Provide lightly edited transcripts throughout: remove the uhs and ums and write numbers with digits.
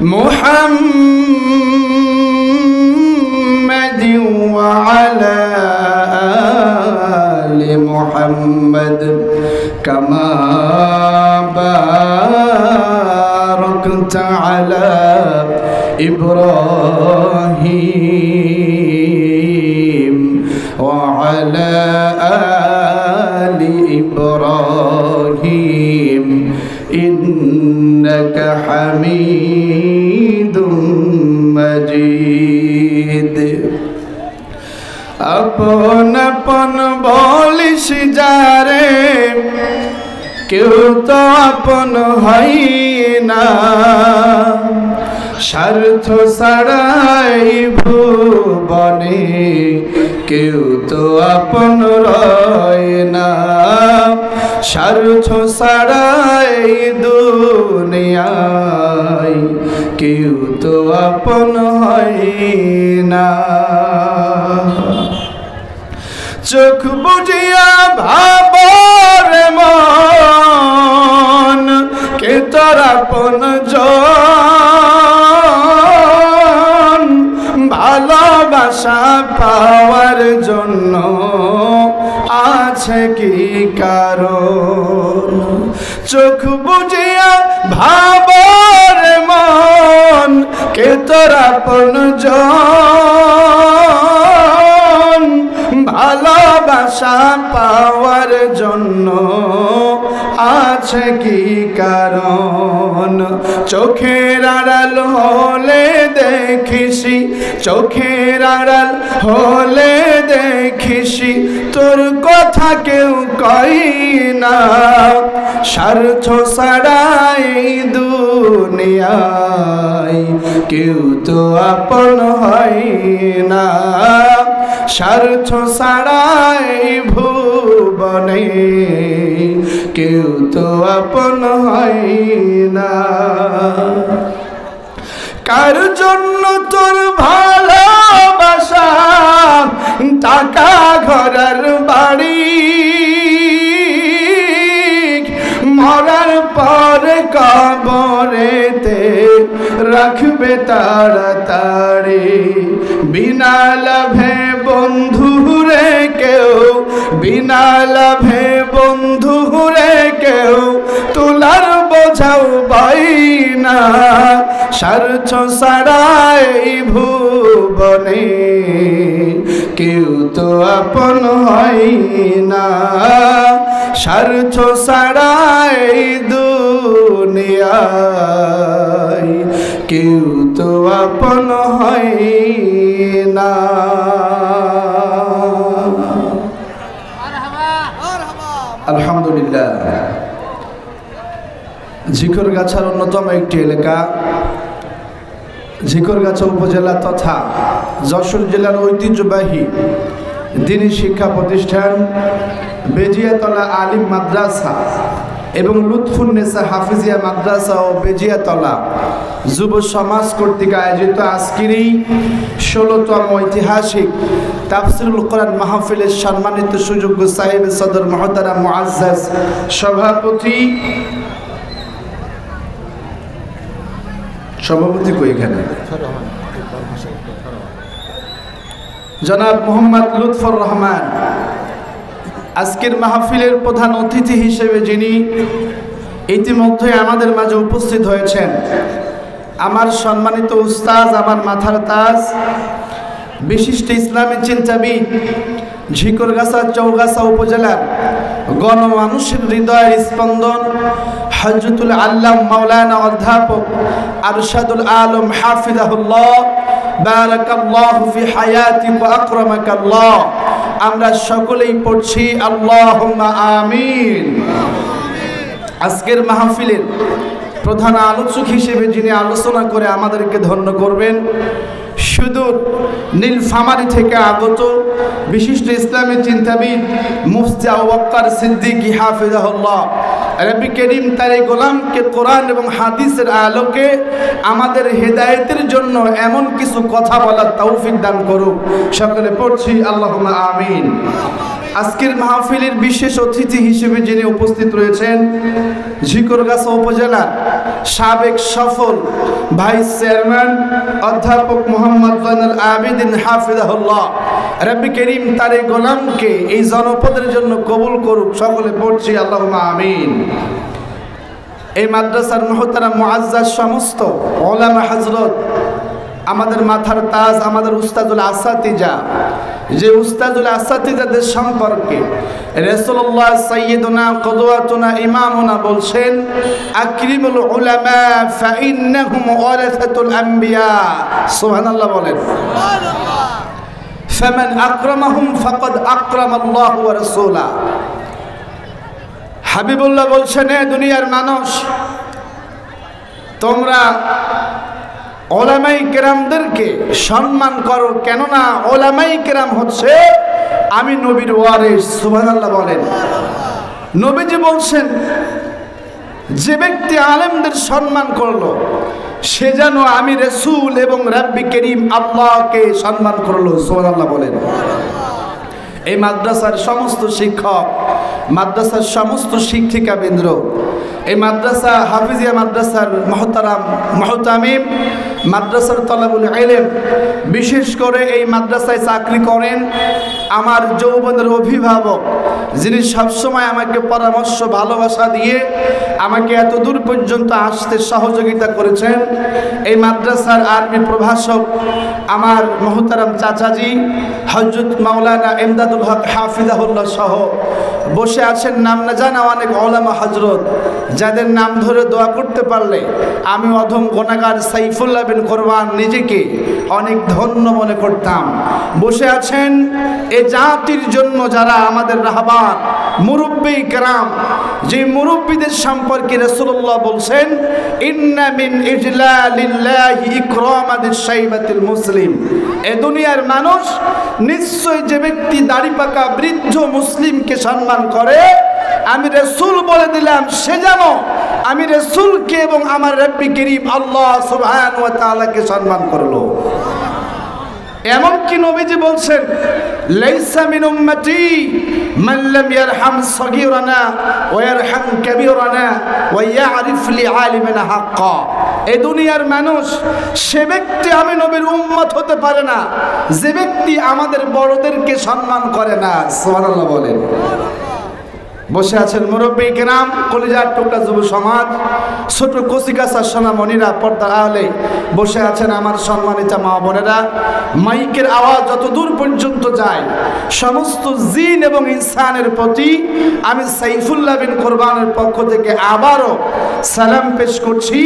মুহাম্মাদিন ওয়া আলা আলি মুহাম্মাদ কামা বারাকতা আলা ইব্রাহিম ওয়া আলা আলি ইব্রাহিম ইন্নাকা হামিদুম মাজিদ। আপন আপন বলিস যারে, কেউ তো আপন হয় না, স্বার্থ ছাড়াই ভুবনে কেউ তো আপন রয় না, স্বার্থ ছাড়াই দুনিয়ায় কেউ তো আপন হয় না। চোখ বুঝিয়া ভাবর মন কে তোর আপন জন, ভালোবাসা পাওয়ার জন্য আছে কি কারণ? চোখ বুঝিয়া ভাবর মন কে তোর আপন জন, ভালোবাসা পাওয়ার জন্য আছে কি কারণ? চোখের আড়াল হলে দেখিসি, চোখের আড়াল হলে দেখিসি তোর কথা কেউ কই না, স্বার্থ ছাড়াই দুনিয়ায় কেউ তো আপন হয় না, স্বার্থ ছাড়াই ভুবনে কেউ তো আপন হয় না। কার জন্য তোর ভালোবাসা, টাকা ঘরের বাড়ি, মরার পর কবরেতে রাখবে তাড়াতাড়ি, বিনা লাভে বন্ধুরে কেউ, বিনা লাভে বন্ধুরে কেউ তোলার বোঝাও পাই না, স্বার্থ ছাড়াই ভুবনে কেউ তো আপন হয় না, স্বার্থ ছাড়াই দুনিয়ায় কেউ তো আপন হয় না। আলহামদুলিল্লাহ, ঝিকরগাছার অন্যতম একটি এলাকা, ঝিকরগাছা উপজেলা তথা যশোর জেলার ঐতিহ্যবাহী দ্বীনি শিক্ষা প্রতিষ্ঠান বেজিয়াতলা আলিম মাদ্রাসা এবং লুৎফুন্নেসা হাফিজিয়া মাদ্রাসা ও বেজিয়াতলা যুব সমাজ কর্তৃক আয়োজিত আজকের এই ১৬তম ঐতিহাসিক তাফসিরুল কোরআন মাহফিলের সম্মানিত সুযোগ্য সাহেব সদর মহতারাম মুআজ্জাজ সভাপতি কই এখানে জনাব মোহাম্মদ লুৎফর রহমান, আজকের মাহফিলের প্রধান অতিথি হিসেবে যিনি ইতিমধ্যে আমাদের মাঝে উপস্থিত হয়েছেন, আমার সম্মানিত উস্তাজ, আমার মাথার তাজ, বিশিষ্ট ইসলামী চিন্তাবিদ, ঝিকরগাছা চৌগাছা উপজেলার গণমানুষের হৃদয়ের স্পন্দন, হযরতুল আল্লাম মাওলানা অধ্যাপক আরশাদুল আলম হাফিজাহুল্লাহ, বারাকাল্লাহু ফি হায়াতি ওয়া আকরামাকাল্লাহ। আমরা সকলেই পড়ছি আল্লাহুম্মা আমিন। আজকের মাহফিলের প্রধান আলোচক হিসেবে যিনি আলোচনা করে আমাদেরকে ধন্য করবেন, সুদূর নীলফামারী থেকে আগত বিশিষ্ট ইসলামী চিন্তাবিদ মুফতি আবু বকর সিদ্দিকী হাফিজাহুল্লাহ, রব্বি করিম তার এই গোলামকে কোরআন এবং হাদিসের আলোকে আমাদের হেদায়েতের জন্য এমন কিছু কথা বলার তৌফিক দান করুক। সকলে পড়ছি আল্লাহুম্মা আমিন। আজকের মাহফিলের বিশেষ অতিথি হিসেবে যিনি উপস্থিত রয়েছেন ঝিকরগাছা উপজেলার সাবেক সফল ভাইস চেয়ারম্যান অধ্যাপক মোহাম্মদ জয়নুল আবেদিন হাফিজাহুল্লাহ, রব্বি করিম তার এই গোলামকে এই জনপদের জন্য কবুল করুক। সকলে পড়ছি আল্লাহুম্মা আমিন। এই মাদ্রাসার মুহতারাম মুআজ্জাজ সমস্ত উলামা হযরত, আমাদের মাথার তাজ, আমাদের উস্তাদুল আসাতিজা, যে উস্তাদুল আসাতিজাদের সম্পর্কে রাসূলুল্লাহ সাইয়্যিদুনা কুদওয়াতুনা ইমামুনা বলছেন, আকরিমুল উলামা ফাইন্নাহুম ওয়ারাসাতুল আম্বিয়া। সুবহানাল্লাহ বলেন। সুবহানাল্লাহ। ফামান আকরামাহুম ফাকাদ আকরামাল্লাহু ওয়া রাসূলা। হাবিবুল্লাহ বলছেন, হে দুনিয়ার মানুষ, তোমরা ওলামাই কেরামদেরকে সম্মান করো, কেননা ওলামাই কেরাম হচ্ছে আমি নবীর ওয়ারিস। সুবহানাল্লাহ বলেন। নবীজি বলছেন, যে ব্যক্তি আলেমদের সম্মান করলো সে যেন আমি রাসূল এবং রব্বি করিম আল্লাহকে সম্মান করলো। সুবহানাল্লাহ বলেন। এই মাদ্রাসার সমস্ত শিক্ষক, মাদ্রাসার সমস্ত শিক্ষিকাবৃন্দ, এই মাদ্রাসা হাফিজিয়া মাদ্রাসার মহতারাম মুহতামিম, মাদ্রাসার তলাবুল ইলম, বিশেষ করে এই মাদ্রাসায় চাকরি করেন আমার যৌবনের অভিভাবক, যিনি সবসময় আমাকে পরামর্শ ভালোবাসা দিয়ে আমাকে এত দূর পর্যন্ত আসতে সহযোগিতা করেছেন, এই মাদ্রাসার আরবি প্রভাষক আমার মহতারাম চাচাজি হযরত মাওলানা ইমদাদুল হক হাফিজাহুল্লাহ সহ বসে আছেন নাম না জানা অনেক উলামা হযরত, যাদের নাম ধরে দোয়া করতে পারলে আমি অধম গুনাহগার সাইফুল্লাহ বিন কোরবান নিজেকে অনেক ধন্য মনে করতাম। বসে আছেন এ জাতির জন্য যারা আমাদের রাহবার মুরব্বী কেরাম, যে মুরব্বীদের সম্পর্কে রাসূলুল্লাহ বলছেন, ইন্না মিন ইজলালিল্লাহি ইকরামাদিশ শাইবাতিল মুসলিম। এ দুনিয়ার মানুষ নিশ্চয় যে ব্যক্তি দাড়ি পাকা বৃদ্ধ মুসলিমকে সম্মান করে, আমি রাসূল বলে দিলাম সে যেন আমি রাসূলকে এবং আমার রব্বি করিম আল্লাহ সুবহানাহু ওয়া তাআলাকে সম্মান করলো। এমনকি নবীজি বলছেন, লাইসা মিন উম্মতি মান লাম ইয়ারহাম সগীরানা ওয়া ইয়ারহাম কাবীরানা ওয়া ইয়ারিফ লিআলিমিনা হাক্কা। এই দুনিয়ার মানুষ সে ব্যক্তি আমি নবীর উম্মত হতে পারে না যে ব্যক্তি আমাদের বড়দেরকে সম্মান করে না। সুবহানাল্লাহ বলেন। বসে আছেন মুরব্বী কেরাম, কলিজার টুকরা যুব সমাজ, ছোট কচিকাচা সোনামণিরা, পর্দার আড়ালে বসে আছেন আমার সম্মানিত মা বোনেরা। মাইকের আওয়াজ যত দূর পর্যন্ত যায় সমস্ত জিন এবং ইনসানের প্রতি আমি সাইফুল্লাহ বিন কোরবানের পক্ষ থেকে আবারও সালাম পেশ করছি,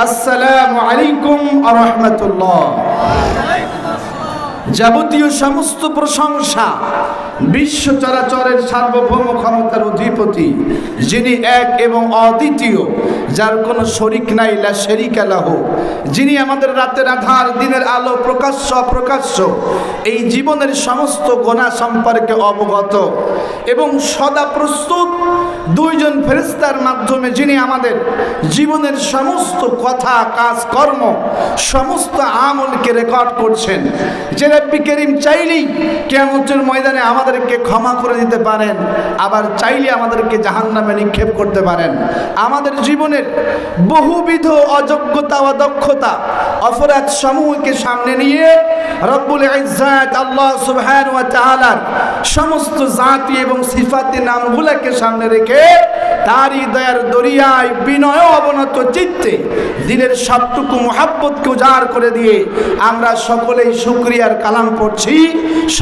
আসসালামু আলাইকুম ওয়া রাহমাতুল্লাহ। যাবতীয় সমস্ত প্রশংসা বিশ্ব চরাচরের সার্বভৌম ক্ষমতার অধিপতি, যিনি এক এবং অদ্বিতীয়, যার কোনো শরিক নাই, লা শারীকা লাহু, যিনি আমাদের রাতের আধার দিনের আলো প্রকাশ্য অপ্রকাশ্য এই জীবনের সমস্ত গুনাহ সম্পর্কে অবগত এবং সদা প্রস্তুত দুইজন ফেরেশতার মাধ্যমে যিনি আমাদের জীবনের সমস্ত কথা কাজ কর্ম সমস্ত আমলকে রেকর্ড করছেন, যে রব্বি করিম চাইলেই কিয়ামতের ময়দানে আমাদেরকে ক্ষমা করে দিতে পারেন, আবার চাইলে আমাদেরকে জাহান্নামে নিক্ষেপ করতে পারেন। আমাদের জীবনের বহুবিধ অযোগ্যতা অদক্ষতা অপরাধ সমূহকে সামনে নিয়ে রব্বুল ইজ্জাত আল্লাহ সুবহানাহু ওয়া তাআলার সমস্ত জাতি এবং সিফাতি নামগুলোকে সামনে রেখে তারই দয়ার দরিয়ায় বিনয় অবনত চিত্তে দিনের সবটুকু মুহাব্বতকে উজাড় করে দিয়ে আমরা সকলেই শুকরিয়ার কালাম পড়ছি,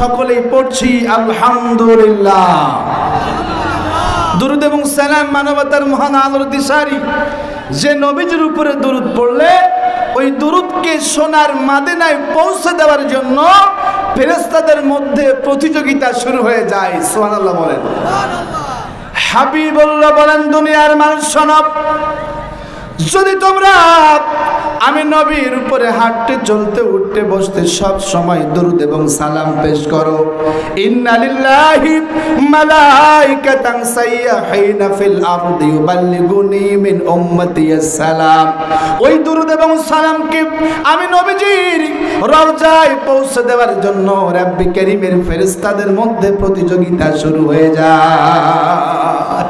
সকলেই পড়ছি আলহামদুলিল্লাহ। দুরুদ এবং সালাম মানবতার মহান আলোর দিশারি, যে নবীজির উপরে দুরুদ পড়লে ওই দুরুদকে সোনার মাদিনায় পৌঁছে দেওয়ার জন্য ফেরেশতাদের মধ্যে প্রতিযোগিতা শুরু হয়ে যায়। সুবহানাল্লাহ বলেন। হাবিবুল্লাহ বলেন, দুনিয়ার মানুষ শোনো, যদি তোমরা আমি নবীর উপরে হাঁটতে চলতে উঠতে বসতে সব সময় দরুদ এবং সালাম পেশ করো, ইন্না লিল্লাহি মালাইকাতান সাইয়্যাহিনা ফিল আরদি ইউবাল্লিগুনি মিন উম্মতি আসসালাম, ওই দরুদ এবং সালামকে আমি নবীজির রওজায় পৌঁছে দেওয়ার জন্য রব্বি কারীমের ফেরেশতাদের মধ্যে প্রতিযোগিতা শুরু হয়ে যায়।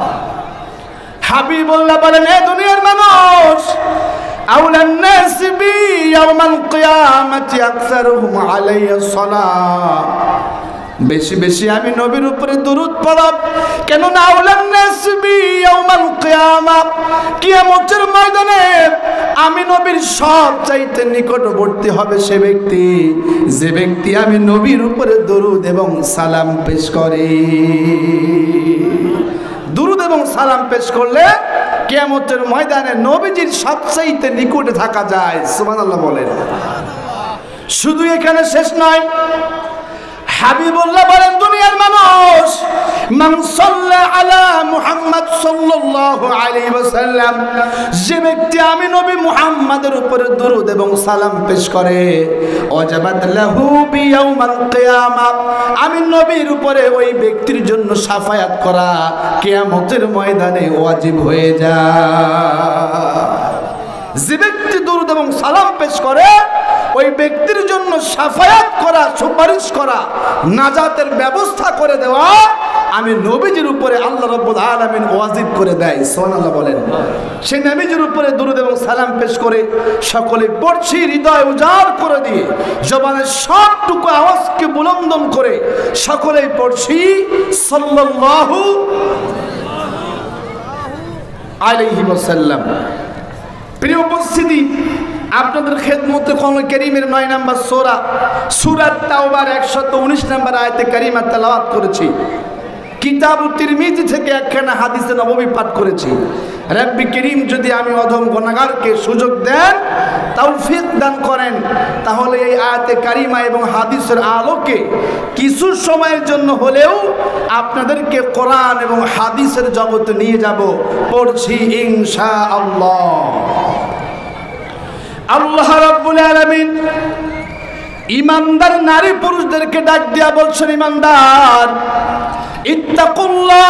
হাবিবুল্লাহ বলেন, এ দুনিয়ার মানুষ, আউলান নাস বি ইয়াউমাল কিয়ামাতি আকসারুহুম আলাইহিস সালাহ, বেশি বেশি আমি নবীর উপরে দরুদ পড়ব। কেন না আউলান নাস বি ইয়াউমাল কিয়ামা, কিয়ামতের ময়দানে আমি নবীর সবচাইতে নিকটবর্তী হবে সে ব্যক্তি, যে ব্যক্তি আমি নবীর উপরে দরুদ এবং সালাম পেশ করে। দুরুদ এবং সালাম পেশ করলে কিয়ামতের ময়দানে নবীজির সবচাইতে নিকটে থাকা যায়। সুবহানাল্লাহ বলেন। শুধু এখানে শেষ নয়, হাবিবুল্লাহ বলেন, দুনিয়ার মানুষ, মান সাল্লা আলা মুহাম্মদ সাল্লাল্লাহু আলাইহি ওয়াসাল্লাম, যে ব্যক্তি আমি নবী মুহাম্মাদের উপরে দরুদ এবং সালাম পেশ করে, ওয়াজাবাত লাহু বিয়াউমাল কিয়ামা, আমি নবীর উপরে ওই ব্যক্তির জন্য শাফায়াত করা কিয়ামতের ময়দানে ওয়াজিব হয়ে যায়। যে ব্যক্তি দরুদ এবং সালাম পেশ করে, ওই ব্যক্তির জন্য শাফায়াত করা, সুপারিশ করা, নাজাতের ব্যবস্থা করে দেওয়া আমি নবীজির উপরে আল্লাহ রাব্বুল আলামিন ওয়াজিব করে দেয়। সুবহানাল্লাহ বলেন। সেই নবীজির উপরে দরুদ এবং সালাম পেশ করে সকলে পড়ছি হৃদয় উজাড় করে দিয়ে, জবানের সবটুকু আওয়াজকে বুলন্দন করে সকলেই পড়ছি সাল্লাল্লাহু আলাইহি ওয়াসাল্লাম। প্রিয় উপস্থিতি, আপনাদের খেদমতে কোরআন কারীমের 9 নম্বর সূরা তাওবার 119 নম্বর আয়াতে কারিমা তেলাওয়াত করেছি। কিতাবুত তিরমিজি থেকে একখানা হাদিসে নববী পাঠ করেছি। রব্বি কারীম যদি আমি অধম গুনাহগারকে সুযোগ দেন, তৌফিক দান করেন, তাহলে এই আয়াতে কারিমা এবং হাদিসের আলোকে কিছু সময়ের জন্য হলেও আপনাদেরকে কোরআন এবং হাদিসের জগতে নিয়ে যাব। পড়ছি ইনশাআল্লাহ। আল্লাহ রাব্বুল আলামিন ইমানদার নারী পুরুষদেরকে ডাক দিয়া বলছেন, ইমানদার, ইত্তাকুল্লাহ,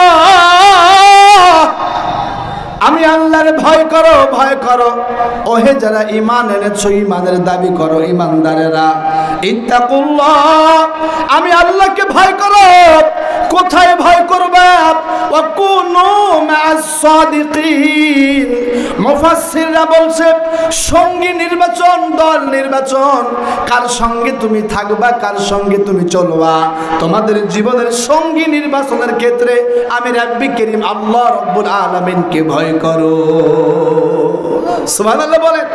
আমি আল্লাহর ভয় করো, ভয় করো। ওহে যারা ঈমান এনেছো, ঈমানের দাবি করো ঈমানদারেরা, ইত্তাকুল্লাহ, আমি আল্লাহকে ভয় করো। কোথায় ভয় করবে? ওয়াকুনু মা'আস সাদিকিন। মুফাসসিররা বলছে, সঙ্গী নির্বাচন, দল নির্বাচন, কার সঙ্গে তুমি থাকবা, কার সঙ্গে তুমি চলবা। তোমাদের জীবনের সঙ্গী নির্বাচনের ক্ষেত্রে আমি রব্বি কারীম আল্লাহ রাব্বুল আলামিনকে ভয় করো। সুবহানাল্লাহ বলেন।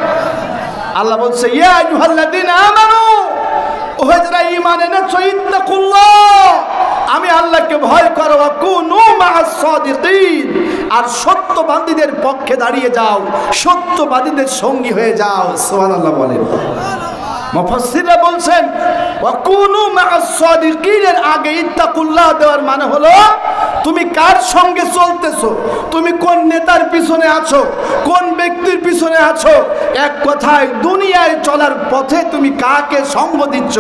আল্লাহ বলছে, ইয়া আইয়ুহাল্লাযীনা আমানু, ওহে যারা ঈমান এনেছো, ইত্তাকুল্লাহ, আমি আল্লাহকে ভয় করো। ওয়াকুনু মা'আস সাদিকিন, আর সত্যবাদীদের পক্ষে দাঁড়িয়ে যাও, সত্যবাদীদের সঙ্গী হয়ে যাও। সুবহানাল্লাহ বলেন। মুফাসসিররা বলছেন, ওয়াকুনু মা'আস সাদিকিনের আগে ইত্তাকুল্লাহ দেওয়ার মানে হলো তুমি কার সঙ্গে চলতেছো, তুমি কোন নেতার পিছনে আছো, কোন ব্যক্তির পিছনে আছো। এক কথায় দুনিয়ায় চলার পথে তুমি কাকে সঙ্গ দিচ্ছ,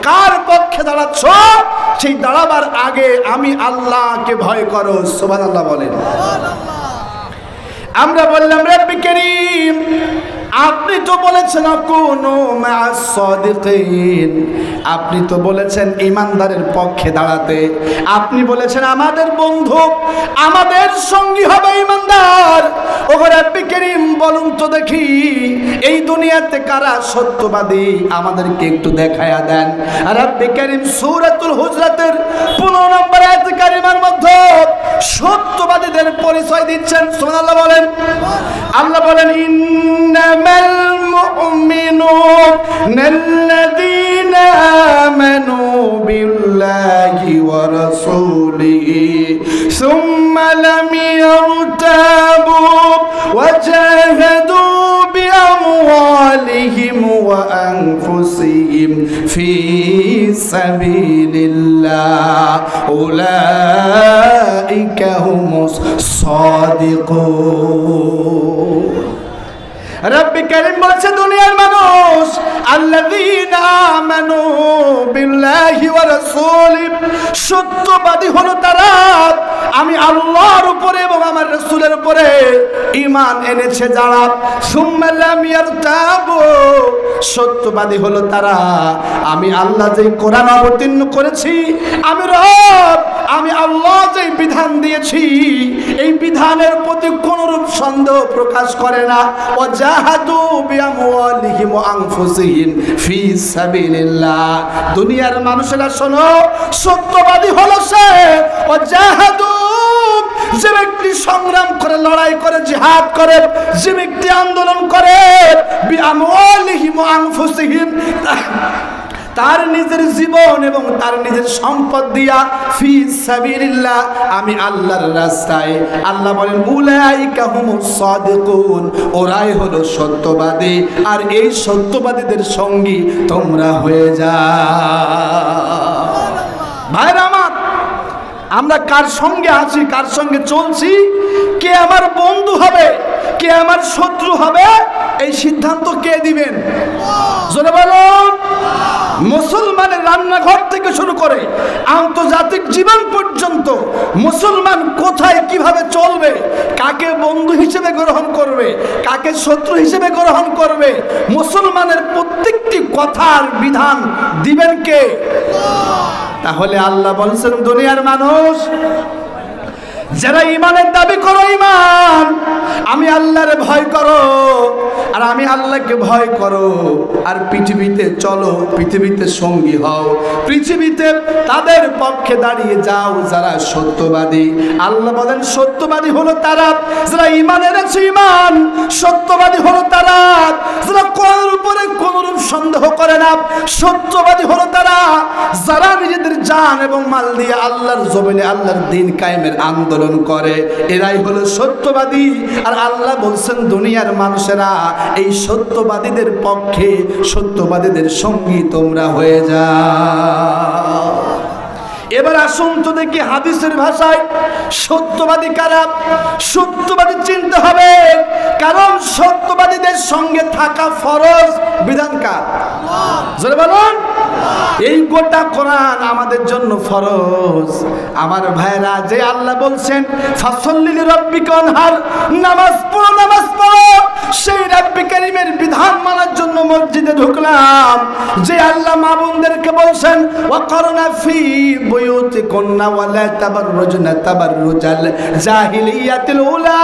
কার পক্ষে দাঁড়াচ্ছ, সেই দাঁড়াবার আগে আমি আল্লাহকে ভয় করো। সুবহানাল্লাহ বলেন। আমরা বললাম, রব্বি কারীম, আপনি তো বলেছেন কুনু মা'আস সাদিকিন, আপনি তো বলেছেন ইমানদারের পক্ষে দাঁড়াতে, আপনি বলেছেন আমাদের বন্ধু, আমাদের সঙ্গী হবে ইমানদার। ও রব্বি কারীম, বলুন তো দেখি এই দুনিয়াতে কারা সত্যবাদী, আমাদেরকে একটু দেখায়া দেন। রব্বি কারীম সূরাতুল হুজরাতের 15 নম্বর আয়াতে কারিমার মধ্যে সত্যবাদীদের পরিচয় দিচ্ছেন। সুবহানাল্লাহ বলেন। আল্লাহ বলেন, ইন্নামাল মুমিনুনা আল্লাযীনা আমানু বিল্লাহি ওয়া রাসূলিহি সুম্মা লাম ইয়ারতাবু ওয়া জাহাদু বিআমওয়ালিহিম ওয়া আনফুসিহিম ফি সাবিলিল্লাহ উলাইকা হুমুস সাদিকুন। রব্বি কারীম বলছে, দুনিয়ার মানুষ, আল্লাযীনা আমানু বিল্লাহি ওয়া রাসূলিহি, সত্যবাদী হলো তারা আমি আল্লাহর উপরে এবং আমার রাসূলের উপরে ঈমান এনেছে যারা, সুম্মা লাম ইয়ারতাবু, সত্যবাদী হলো তারা, আমি আল্লাহ যে কোরআন অবতীর্ণ করেছি, আমি রব, আমি আল্লাহ যে বিধান দিয়েছি এই বিধানের প্রতি কোনরূপ সন্দেহ প্রকাশ করে না। ওয়াজাহাদু বিআমওয়ালিহিম ওয়া আনফুসিহিম ফি সাবিলিল্লাহ। দুনিয়ার মানুষেরা শোনো, সত্যবাদী হলো সে ওয়াজাহাদু, যে ব্যক্তি সংগ্রাম করে, লড়াই করে, জিহাদ করে, যে ব্যক্তি আন্দোলন করে, বিআমওয়ালিহিম ওয়া আনফুসিহিম, তার নিজের জীবন এবং তার নিজের সম্পদ দিয়া, ফি সাবিলিল্লাহ, আমি আল্লাহর রাস্তায়। আল্লাহ বলেন উলাইকা হুমুস সাদিকুন, ওরাই হলো সত্যবাদী। আর এই সত্যবাদীদের সঙ্গী তোমরা হয়ে যাও। ভাইরা আমার, আমরা কার সঙ্গে আছি, কার সঙ্গে চলছি, কে আমার বন্ধু হবে, কে আমার শত্রু হবে, এই সিদ্ধান্ত কে দিবেন? জোরে বলুন। মুসলমানের রান্নাঘর থেকে শুরু করে আন্তর্জাতিক জীবন পর্যন্ত মুসলমান কোথায় কিভাবে চলবে, কাকে বন্ধু হিসেবে গ্রহণ করবে, কাকে শত্রু হিসেবে গ্রহণ করবে, মুসলমানের প্রত্যেকটি কথার বিধান দিবেন কে? তাহলে আল্লাহ বলছেন, দুনিয়ার মানুষ যারা ইমানের দাবি করো, ইমান, আমি আল্লাহরে ভয় করো, আর আমি আল্লাহকে ভয় করো, আর পৃথিবীতে চলো, পৃথিবীতে সঙ্গী হও, পৃথিবীতে তাদের পক্ষে দাঁড়িয়ে যাও যারা সত্যবাদী। আল্লাহ বলেন সত্যবাদী হলো তারা যারা ইমান এনেছে, ইমান। সত্যবাদী হলো তারা যারা কোরআনের উপরে কোনরূপ সন্দেহ করে না। সত্যবাদী হলো তারা যারা নিজেদের জান এবং মাল দিয়ে আল্লাহর জমিনে আল্লাহর দ্বীন কায়েমের আন্দোলন করে, এরাই হলো সত্যবাদী। আর আল্লাহ বলছেন দুনিয়ার মানুষেরা এই সত্যবাদীদের পক্ষে, সত্যবাদীদের সঙ্গী তোমরা হয়ে যাও। এবার আসুন তো দেখি হাদিসের ভাষায় সত্যবাদী কারা। সত্যবাদী চিনতে হবে, কারণ সত্যবাদীদের সঙ্গে থাকা ফরজ। বিধান কার? জোরে বলুন। এই গোটা কোরআন আমাদের জন্য ফরজ। আমার ভাইরা, যে আল্লাহ বলছেন ফাসল্লি লিরাব্বিকা ওয়ানহার, নামাজ পড়ো, নামাজ পড়ো, সেই রাব্বি কারীমের বিধান মানার জন্য মসজিদে ঢুকলাম। যে আল্লাহ মা বোনদেরকে বলছেন ওয়াকরনা ফি বুয়ুতিকুন্না ওয়ালা তাবাররুজনা তাবাররুজাল জাহিলিয়াতিল উলা।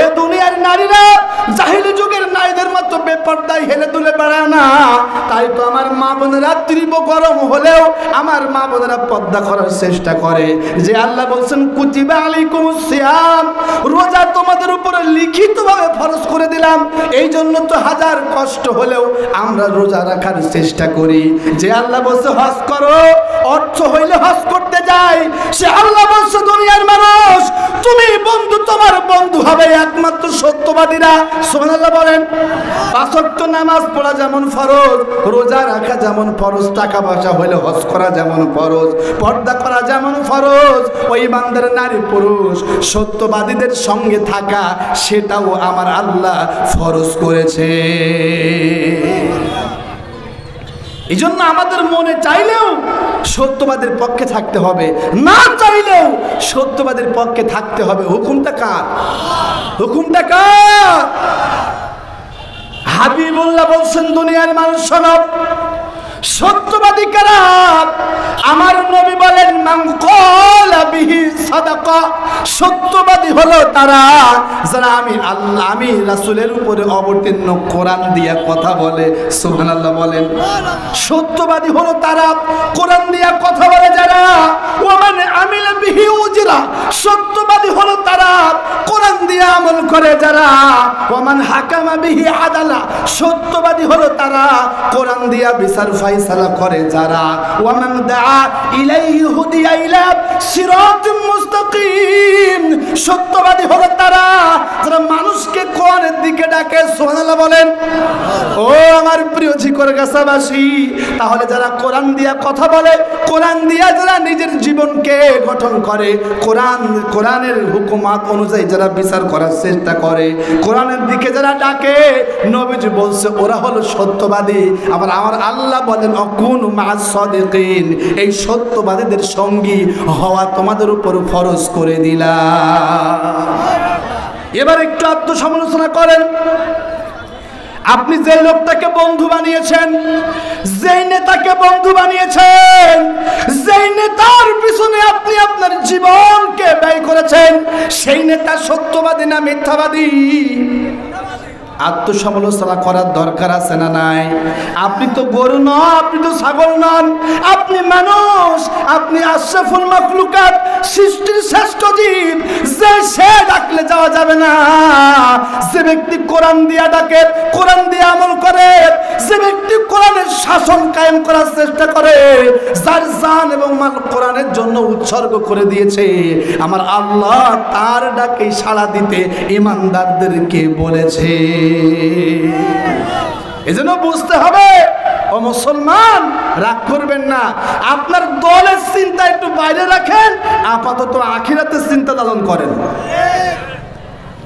এ দুনিয়ার নারীরা জাহিলি যুগের নারীদের মতো বেপরদায় হেলে দুলে বেড়ায় না। তাই তো আমার মা বোনেরা তীব্র গরম হলেও আমার মা বোনেরা পর্দা করার চেষ্টা করে। যে আল্লাহ বলছেন কুতিবা আলাইকুমুস সিয়াম, রোজা তোমাদের উপরে লিখিতভাবে ফরজ করে দিলাম। এই জন্য তো হাজার কষ্ট হলেও আমরা রোজা রাখার চেষ্টা করি। যে আল্লাহ বলছে হজ করো, অর্থ হইলে হজ করতে যাই। সে আল্লাহ বলছে দুনিয়ার মানুষ, তুমি বন্ধু, তোমার বন্ধু হবে একমাত্র সত্যবাদীরা। সুবহানাল্লাহ বলেন। পাঁচ ওয়াক্ত নামাজ পড়া যেমন ফরজ, রোজা রাখা যেমন ফরজ, টাকা পয়সা হইলে হজ করা যেমন ফরজ, পর্দা করা যেমন ফরজ, ওই বান্দার নারী পুরুষ সত্যবাদীদের সঙ্গে থাকা সেটাও আমার আল্লাহ ফরজ করেছে। এই জন্য আমাদের মনে চাইলেও সত্যবাদের পক্ষে থাকতে হবে, না চাইলেও সত্যবাদের পক্ষে থাকতে হবে। হুকুমটা কার? হুকুমটা কার? হাবিবুল্লাহ বলছেন দুনিয়ার মানুষ শোনো, সত্যবাদী কারা? আমার নবী বলেন মান ক্বালা বিহি সাদাকা, সত্যবাদী হলো তারা যারা আমি আল্লাহ, আমি রাসূলের উপরে অবতীর্ণ কোরআন দিয়ে কথা বলে। সুবহানাল্লাহ বলেন। সত্যবাদী হলো তারা কোরআন দিয়ে কথা বলে যারা। ওয়া মান আমিলা বিহি উজরা, সত্যবাদী হলো তারা কোরআন দিয়ে আমল করে যারা। ওয়া মান হাকামা বিহি আদালা, সত্যবাদী হলো তারা কোরআন দিয়ে বিচার ফায়সালা করে যারা। ওয়া মান দাআ ইলাইহি হুদিয়া ইলা সিরাতুম মুস্তাকিম, সত্যবাদী হলো তারা যারা মানুষকে কোরআনের দিকে ডাকে। সুবহানাল্লাহ বলেন। ও আমার প্রিয় ঝিকরগাছাবাসী, তাহলে যারা কোরআন দিয়ে কথা বলে, কোরআন দিয়ে যারা নিজের জীবনকে গঠন করে, কোরআনের হুকুমাত অনুযায়ী যারা বিচার করার চেষ্টা করে, কোরআনের দিকে যারা ডাকে, নবীজি বলছে ওরা হলো সত্যবাদী। আবার আমার আল্লাহ বলেন অকুনু মা'আস সাদিকিন, এই সত্যবাদীদের সঙ্গী হওয়া তোমাদের উপর ফরজ করে দিলাম। এবার একটু আত্মসমালোচনা করেন। আপনি যে লোকটাকে বন্ধু বানিয়েছেন, যেই নেতাকে বন্ধু বানিয়েছেন, যেই নেতার পিছনে আপনি আপনার জীবনকে ব্যয় করেছেন, সেই নেতা সত্যবাদী না মিথ্যাবাদী? আত্মসমালোচনা করার দরকার আছে না নাই? আপনি তো গরু নন, আপনি তো ছাগল নন, আপনি মানুষ, আপনি আশরাফুল মাখলুকাত, সৃষ্টির শ্রেষ্ঠ জীব। যে সে ডাকলে যাওয়া যাবে না। যে ব্যক্তি কোরআন দিয়া ডাকে, কোরআন দিয়ে আমল করে, যে ব্যক্তি কোরআনের শাসন কায়েম করার চেষ্টা করে, যার জান এবং মাল কোরআনের জন্য উৎসর্গ করে দিয়েছে, আমার আল্লাহ তার ডাকে সাড়া দিতে ইমানদারদেরকে বলেছে। এজন্য বুঝতে হবে, ও মুসলমান, রাগ করবেন না। আপনার দলের চিন্তা একটু বাইরে রাখেন, আপাতত আখিরাতের চিন্তা লালন করেন।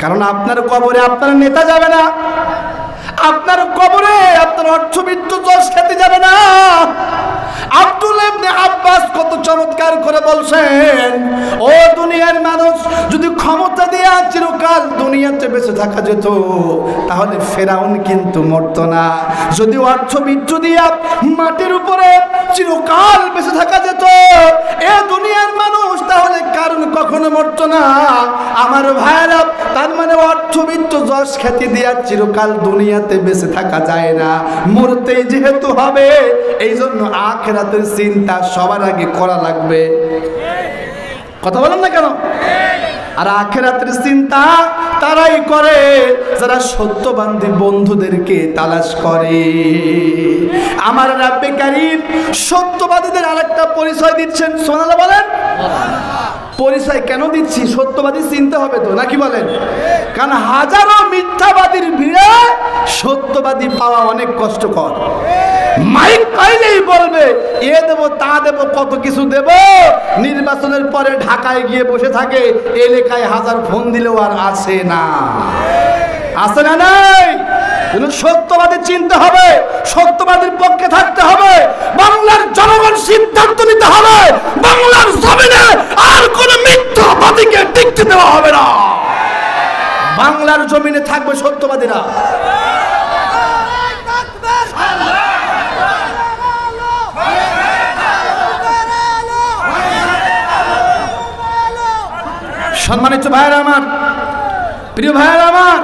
কারণ আপনার কবরে আপনার নেতা যাবে না, আপনার কবরে আপনার অর্থবিত্ত যশ খেতে যাবে না। আব্দুল্লাহ ইবনে আব্বাস কত চমৎকার করে বলছেন, ও দুনিয়ার মানুষ, যদি ক্ষমতা দিয়ে চিরকাল দুনিয়াতে বেঁচে থাকা যেত, তাহলে ফেরাউন কিন্তু মরত না। যদি অর্থবিত্ত দিয়ে মাটির উপরে চিরকাল বেঁচে থাকা যেত, এ দুনিয়ার মানুষ, তাহলে কারণ কখনো মরত না। আমার ভাইরা, তার মানে অর্থবিত্ত যশ খ্যাতি দিয়া চিরকাল দুনিয়াতে বেঁচে থাকা যায় না, মরতেই যেহেতু হবে, এই জন্য আখিরাতের চিন্তা সবার আগে করা লাগবে। কথা বলেন না কেন? আর আখিরাতের চিন্তা তারাই করে যারা সত্যবাদী বন্ধুদেরকে তালাশ করে। আমার রাব্বে কারীম সত্যবাদীদের আরেকটা পরিচয় দিচ্ছেন, সুবহানাল্লাহ বলেন। পরিচয় কেন দিচ্ছি? সত্যবাদী চিনতে হবে তো, নাকি বলেন? কারণ হাজারো মিথ্যাবাদীর ভিড়ে সত্যবাদী পাওয়া অনেক কষ্টকর। মাইক পাইলেই বলবে এ দেব, তা দেব, কত কিছু দেব। নির্বাচনের পরে ঢাকায় গিয়ে বসে থাকে, এলাকায় হাজার ফোন দিলেও আর আসে না। আসে না? নাই। সত্যবাদী চিনতে হবে, সত্যবাদীর পক্ষে থাকতে হবে। বাংলার জনগণ সিদ্ধান্ত নিতে হবে, বাংলার জমিনে আর কোন মিথ্যাবাদীকে টিকতে দেওয়া হবে না। বাংলার জমিনে থাকবে সত্যবাদীরা। সম্মানিত ভাইয়েরা আমার, প্রিয় ভাইয়েরা আমার,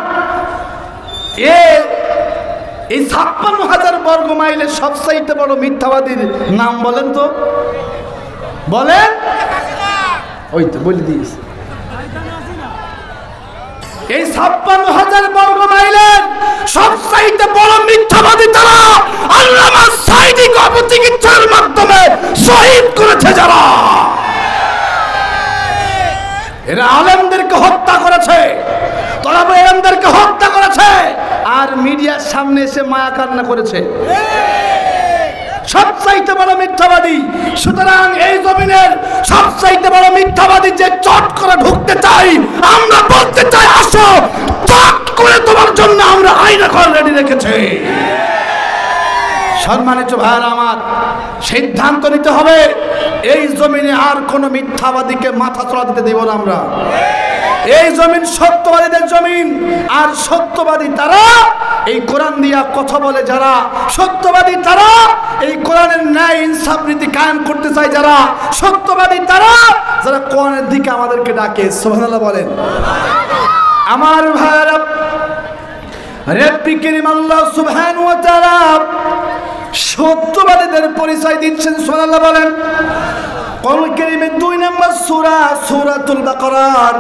এই ৫৬,০০০ বর্গ মাইলের সবচাইতে বড় মিথ্যাবাদীর নাম বলেন তো, বলেন। ওই তো বলে দিয়েছে, এই ৫৬,০০০ বর্গ মাইলের সবচাইতে বড় মিথ্যাবাদী তারা। আল্লামা সাঈদীকে অপচিকিৎসার মাধ্যমে শহীদ করেছে যারা, এরা আলেমদেরকে হত্যা করেছে, তলাবে আলেমদেরকে হত্যা করেছে, আর মিডিয়ার সামনে এসে মায়া কান্না করেছে। সবচাইতে বড় মিথ্যাবাদী। সুতরাং এই জমিনের সবচাইতে বড় মিথ্যাবাদী যে চট করে ঢুকতে চাই, আমরা বলতে চাই, আসো, চট করে তোমার জন্য আমরা আইন এখন রেডি রেখেছি। সম্মানিত ভাইরা আমার, সিদ্ধান্ত নিতে হবে, এই জমিনে আর কোন মিথ্যাবাদীকে মাথা চড়া দিতে দেব না আমরা। এই জমিন সত্যবাদীদের জমিন। আর সত্যবাদী তারা, এই কোরআন দিয়া কথা বলে যারা, সত্যবাদী তারা, এই কোরআনের ন্যায় ইনসাফ নীতি কায়েম করতে চায় যারা, সত্যবাদী তারা, যারা কোরআনের দিকে আমাদেরকে ডাকে। সুবহানাল্লাহ বলেন। আমার ভাইরা, রব্বি কারীম আল্লাহ সুবহানাহু ওয়া তাআলা সত্যবাদীদের পরিচয় দিচ্ছেন। সুবহানাল্লাহ বলেন। কোরআন কারীমের ২ নম্বর সূরা, সূরাতুল বাকারার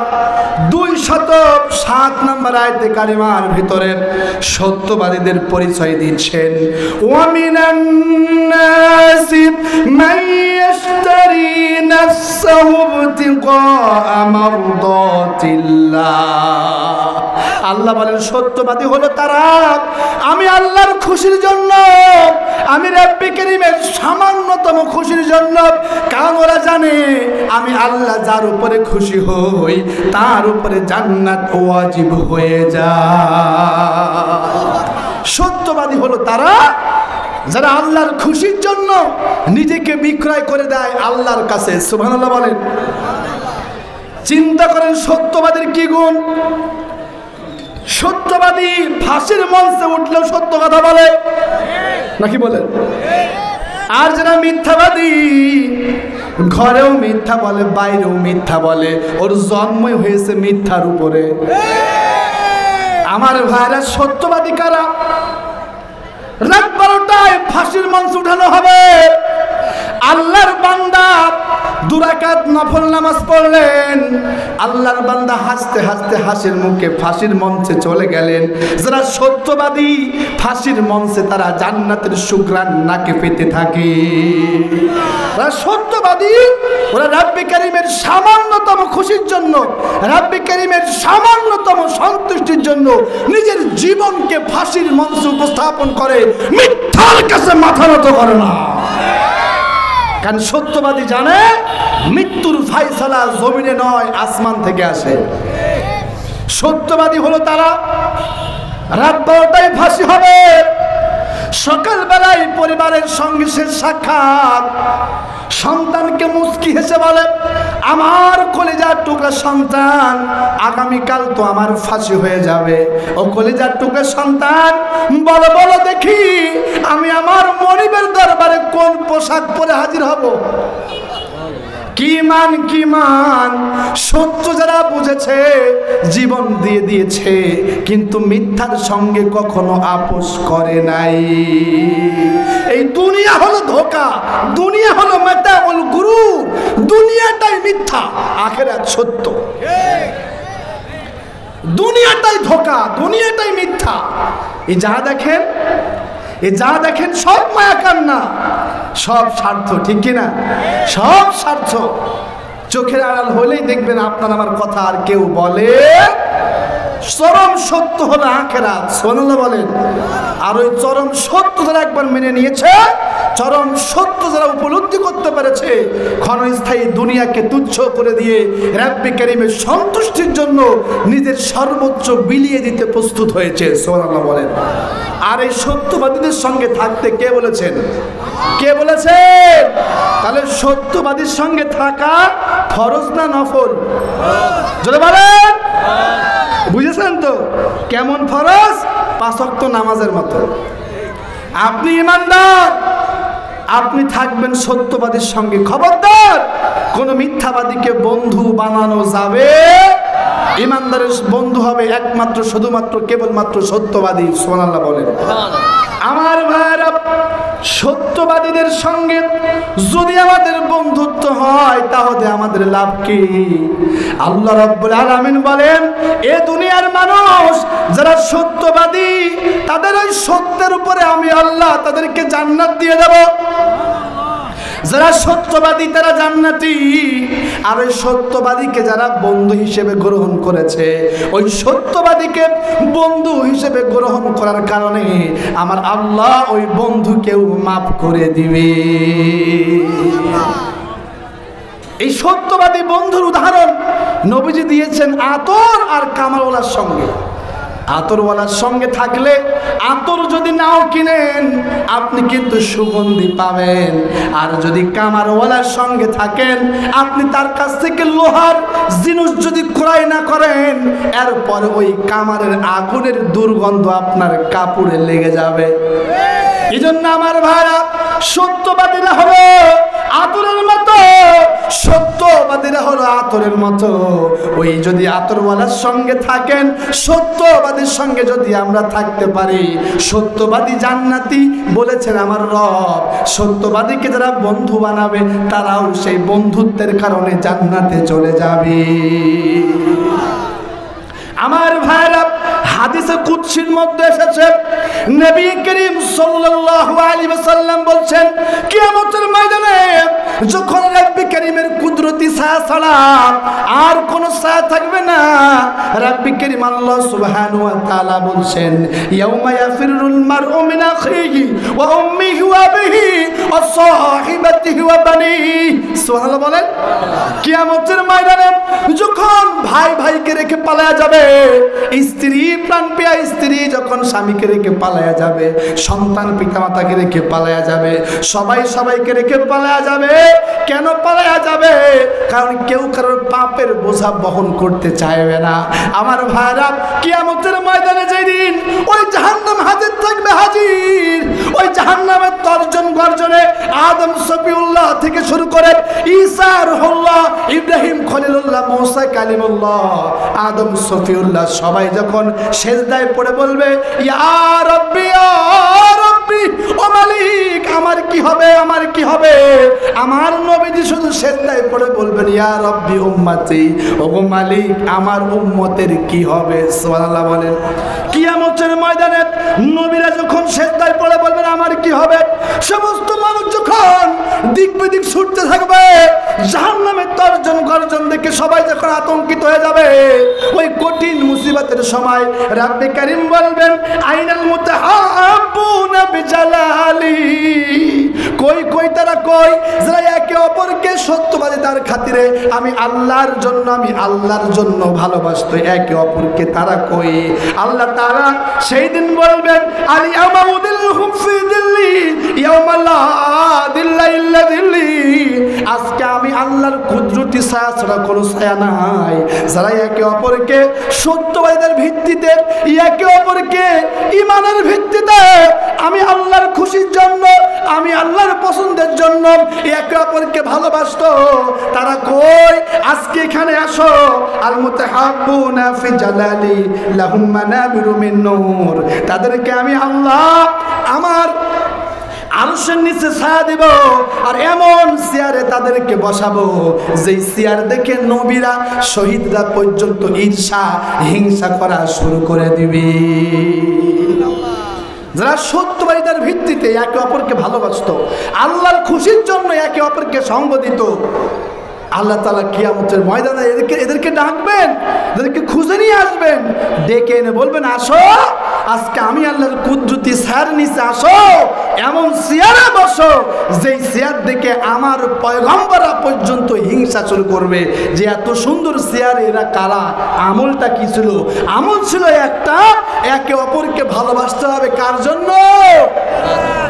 ২০৭ নম্বর আয়াতে কারিমার ভিতরে সত্যবাদীদের পরিচয় দিচ্ছেন। ওয়া মিনান নাসি মান ইয়াশতারি নাফসাহু ইবতিগা মারদাতিল্লাহ। আল্লাহ বলেন সত্যবাদী হলো তারা, আমি আল্লাহর খুশির জন্য, আমি রব্বি কারীমের সামান্যতম খুশির জন্য, কারণ ওরা জানে আমি আল্লাহ যার উপরে খুশি হই তার উপরে জান্নাত ওয়াজিব হয়ে যায়। সত্যবাদী হলো তারা যারা আল্লাহর খুশির জন্য নিজেকে বিক্রয় করে দেয় আল্লাহর কাছে। সুবহানাল্লাহ বলেন। চিন্তা করেন সত্যবাদীর কি গুণ। সত্যবাদী ফাঁসির মঞ্চে উঠলেও সত্য কথা বলে নাকি বলেন? আর যারা মিথ্যাবাদী ঘরেও মিথ্যা বলে, বাইরেও মিথ্যা বলে, ওর জন্মই হয়েছে মিথ্যার উপরে। আমার ভাইরা সত্যবাদী কারা? রাত 12টায় ফাঁসির মঞ্চ উঠানো হবে। আল্লাহর বান্দা 2 রাকাত নফল নামাজ পড়লেন, আল্লাহর বান্দা হাসতে হাসতে হাসির মুখে ফাঁসির মঞ্চে চলে গেলেন। যারা সত্যবাদী ফাঁসির মঞ্চে তারা জান্নাতের সুঘ্রাণ নাকে পেতে থাকে। যারা সত্যবাদী ওরা রাব্বে কারীমের সামান্যতম খুশির জন্য, রাব্বে কারীমের সামান্যতম সন্তুষ্টির জন্য নিজের জীবনকে ফাঁসির মঞ্চে উপস্থাপন করে, মিথ্যার কাছে মাথা নত করে না। কারণ সত্যবাদী জানে মৃত্যুর ফায়সালা জমিনে নয় আসমান থেকে আসে। সত্যবাদী হলো তারা, রাত 12টায় ফাঁসি হবে, সকালবেলায় পরিবারের সঙ্গে শেষ সাক্ষাৎ। সন্তানকে মুচকি হেসে বলে, আমার কলিজার টুকরা সন্তান, আগামীকাল তো আমার ফাঁসি হয়ে যাবে। ও কলিজার টুকরা সন্তান, বলো বলো দেখি আমি আমার মনিবের দরবারে কোন পোশাক পরে হাজির হব? কি মান কি মান! সত্য যারা বুঝেছে জীবন দিয়ে দিয়েছে, কিন্তু মিথ্যার সঙ্গে কখনো আপোষ করে নাই। এই দুনিয়া হলো ধোঁকা, দুনিয়া হলো মাতাউল গুরুর, দুনিয়াটাই মিথ্যা, আখিরাত সত্য। দুনিয়াটাই ধোঁকা, দুনিয়াটাই মিথ্যা। এই যা দেখেন, এই যা দেখেন সব মায়াকান্না, সব স্বার্থ, ঠিক কিনা? সব স্বার্থ। চোখের আড়াল হলেই দেখবেন আপনার আমার কথা আর কেউ বলে। চরম সত্য হলো আখিরাত, সুবহানাল্লাহ বলেন। আর ওই চরম সত্য যারা একবার মেনে নিয়েছে, চরম সত্য যারা উপলব্ধি করতে পেরেছে, ক্ষণস্থায়ী দুনিয়াকে তুচ্ছ করে দিয়ে রাব্বে কারীমের সন্তুষ্টির জন্য নিজের সর্বোচ্চ বিলিয়ে দিতে প্রস্তুত হয়েছে, সুবহানাল্লাহ বলেন। আর এই সত্যবাদীদের সঙ্গে থাকতে কে বলেছেন? কে বলেছেন? তাহলে সত্যবাদীর সঙ্গে থাকা ফরজ না নফল? যদি বলেন বুঝেছেন তো? কেমন ফরজ? 5 ওয়াক্ত নামাজের মতো। আপনি ইমানদার, আপনি থাকবেন সত্যবাদীর সঙ্গে। খবরদার কোন মিথ্যাবাদীকে বন্ধু বানানো যাবে। ইমানদারের বন্ধু হবে একমাত্র শুধুমাত্র কেবলমাত্র সত্যবাদী, সুবহানাল্লাহ বলেন। আমার ভাইরা, সত্যবাদীদের সঙ্গে যদি আমাদের বন্ধুত্ব হয় তাহলে আমাদের লাভ কি? আল্লাহ রাব্বুল আলামিন বলেন, এ দুনিয়ার মানুষ যারা সত্যবাদী তাদের ওই সত্যের উপরে আমি আল্লাহ তাদেরকে জান্নাত দিয়ে দেব। যারা সত্যবাদী তারা জান্নাতি। আর ওই সত্যবাদীকে যারা বন্ধু হিসেবে গ্রহণ করেছে, ওই সত্যবাদীকে বন্ধু হিসেবে গ্রহণ করার কারণে আমার আল্লাহ ওই বন্ধুকেও মাফ করে দিবে। এই সত্যবাদী বন্ধুর উদাহরণ নবীজি দিয়েছেন আতর আর কামারওয়ালার সঙ্গে। আতরওয়ালার সঙ্গে থাকলে আতর যদি নাও কিনেন আপনি কিন্তু সুগন্ধি পাবেন, আর যদি কামারওয়ালার সঙ্গে থাকেন আপনি তার কাছ থেকে লোহার জিনিস যদি ক্রয় না করেন, এরপর ওই কামারের আগুনের দুর্গন্ধ আপনার কাপড়ে লেগে যাবে। এই জন্য আমার ভাইরা, সত্যবাদীরা হলো আতরের মতো, সত্যবাদীরা হলো আতরের মতো। ওই যদি আতরওয়ালার সঙ্গে থাকেন, সত্যবাদীর সঙ্গে যদি আমরা থাকতে পারি, সত্যবাদী জান্নাতি বলেছেন আমার রব। সত্যবাদীকে যারা বন্ধু বানাবে তারাও সেই বন্ধুত্বের কারণে জান্নাতে চলে যাবে। আমার ভাইরা, হাদিসে কুদসির মধ্যে এসেছে নবী করিম সাল্লাল্লাহু আলাইহি ওয়াসাল্লাম বলছেন, কিয়ামতের ময়দানে যখন রব্বে কারীমের কুদরতি ছায়া ছাড়া আর কোন ছায়া থাকবে না, রব্বে কারীম আল্লাহ সুবহানাহু ওয়া তাআলা বলছেন, ইয়াউমা ইয়াফিরুল মারউ মিন আখিহি ওয়া উম্মিহি ওয়া আবিহি ওয়া সাহিবাতিহি ওয়া বানি। সুবহানাল্লাহ বলেন। কিয়ামতের ময়দানে যখন ভাই ভাইকে রেখে পালায়া যাবে, স্ত্রী প্রাণ প্রিয়া স্ত্রী যখন স্বামীকে রেখে পালায়া যাবে, সন্তান পিতামাতাকে রেখে পালায়া যাবে, সবাই সবাইকে রেখে পালায়া যাবে। কেন পালায়া যাবে? কারণ কেউ কারোর পাপের বোঝা বহন করতে চাইবে না। আমার ভাইরা, কিয়ামতের ময়দানে যেদিন ওই জাহান্নাম হাজির থাকবে, হাজির, ওই জাহান্নামের তর্জন গর্জনে আদম সফিউল্লাহ থেকে শুরু করে ঈসা রুহুল্লাহ, ইব্রাহিম খলিলুল্লাহ, মুসা কালিমুল্লাহ, আদম সফিউল্লাহ সবাই যখন সেজদায় পড়ে বলবে ইয়া রাব্বি ইয়া রাব্বি, ও মালিক আমার কি হবে, আমার কি হবে, আমার নবীজি শুধু সেজদায় পড়ে বলবেন ইয়া রাব্বি উম্মতি, ও মালিক আমার উম্মতের কি হবে। সুবহানাল্লাহ বলেন। কিয়ামতের ময়দানে নবীরা যখন সেজদায় পড়ে বলবেন আমার কি হবে, সমস্ত মানুষ যখন দিক বিদিক ছুটতে থাকবে, জাহান্নামের তর্জন গর্জন দেখে সবাই যখন আতঙ্কিত হয়ে যাবে, ওই কঠিন মুসিবতের সময় রাব্বে কারীম বলবেন আইনাল মুতাহাব্বুনা বিজালালি, কই কই তারা কই যারা একে অপরকে সত্যবাদী তার খাতিরে আমি আল্লাহর জন্য ভালোবাসতো একে অপরকে, তারা কই? আল্লাহ তাআলা সেই দিন বলবেন আল ইয়াউমা উদিল্লুহুম ফি দিল্লি ইয়াউমা লা দিল্লা ইল্লা দিল্লি, আজকে আমি আল্লাহর কুদরতি ছায়া ছাড়া কোনো ছায়া নাই। যারা একে অপরকে সত্যবাদীদের ভিত্তিতে, একে অপরকে ঈমানের ভিত্তিতে আমি আল্লাহর খুশির জন্য, আমি আল্লাহর পছন্দের জন্য একে অপরকে ভালোবাসতো, তারা কই? আজকে এখানে আসো। আল মুতাহাব্বুনা ফি জালালি লাহুম মানাবিরু মিন নূর, তাদেরকে আমি আল্লাহ আমার আরশের নিচে ছায়া দিব, আর এমন চেয়ারে তাদেরকে বসাবো যেই চেয়ার দেখে নবীরা শহীদরা পর্যন্ত ঈর্ষা হিংসা করা শুরু করে দিবে। যারা সত্যবাদীদের ভিত্তিতে একে অপরকে ভালোবাসতো, আল্লাহর খুশির জন্য একে অপরকে সঙ্গ দিত, আল্লাহ তাআলা কিয়ামতের ময়দানে এদেরকে ডাকবেন, এদেরকে খুঁজে নিয়ে আসবেন, ডেকে এনে বলবেন আসো, আজকে আমি আল্লাহর কুদরতি ছায়ার নিচে আসো, এমন চেয়ারে বসো যেই চেয়ার দেখে আমার পয়গম্বররা পর্যন্ত হিংসা শুরু করবে যে এত সুন্দর চেয়ার এরা কারা, আমলটা কি ছিল? আমল ছিল একটা, একে অপরকে ভালোবাসতে হবে। কার জন্য?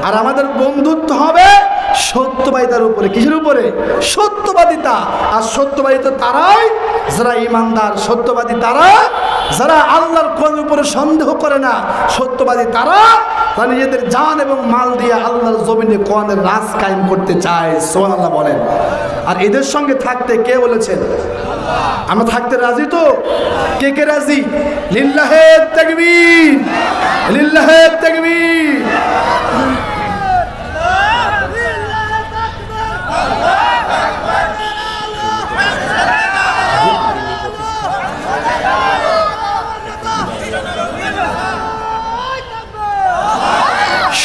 আর আমাদের বন্ধুত্ব হবে সত্যবাদিতার উপরে। কিসের উপরে? সত্যবাদিতা। আর সত্যবাদিতা তারাই যারা ইমানদার, সত্যবাদী তারা যারা আল্লাহর কোরআনের উপরে সন্দেহ করে না, সত্যবাদী তারা নিজেদের জান এবং মাল দিয়ে আল্লাহর জমিনে কোরআনের রাজ কায়েম করতে চায়। সুবহানাল্লাহ বলেন। আর এদের সঙ্গে থাকতে কে বলেছেন? আমরা থাকতে রাজি তো? কে কে রাজি? লিল্লাহে তাকবীর, লিল্লাহে তাকবীর।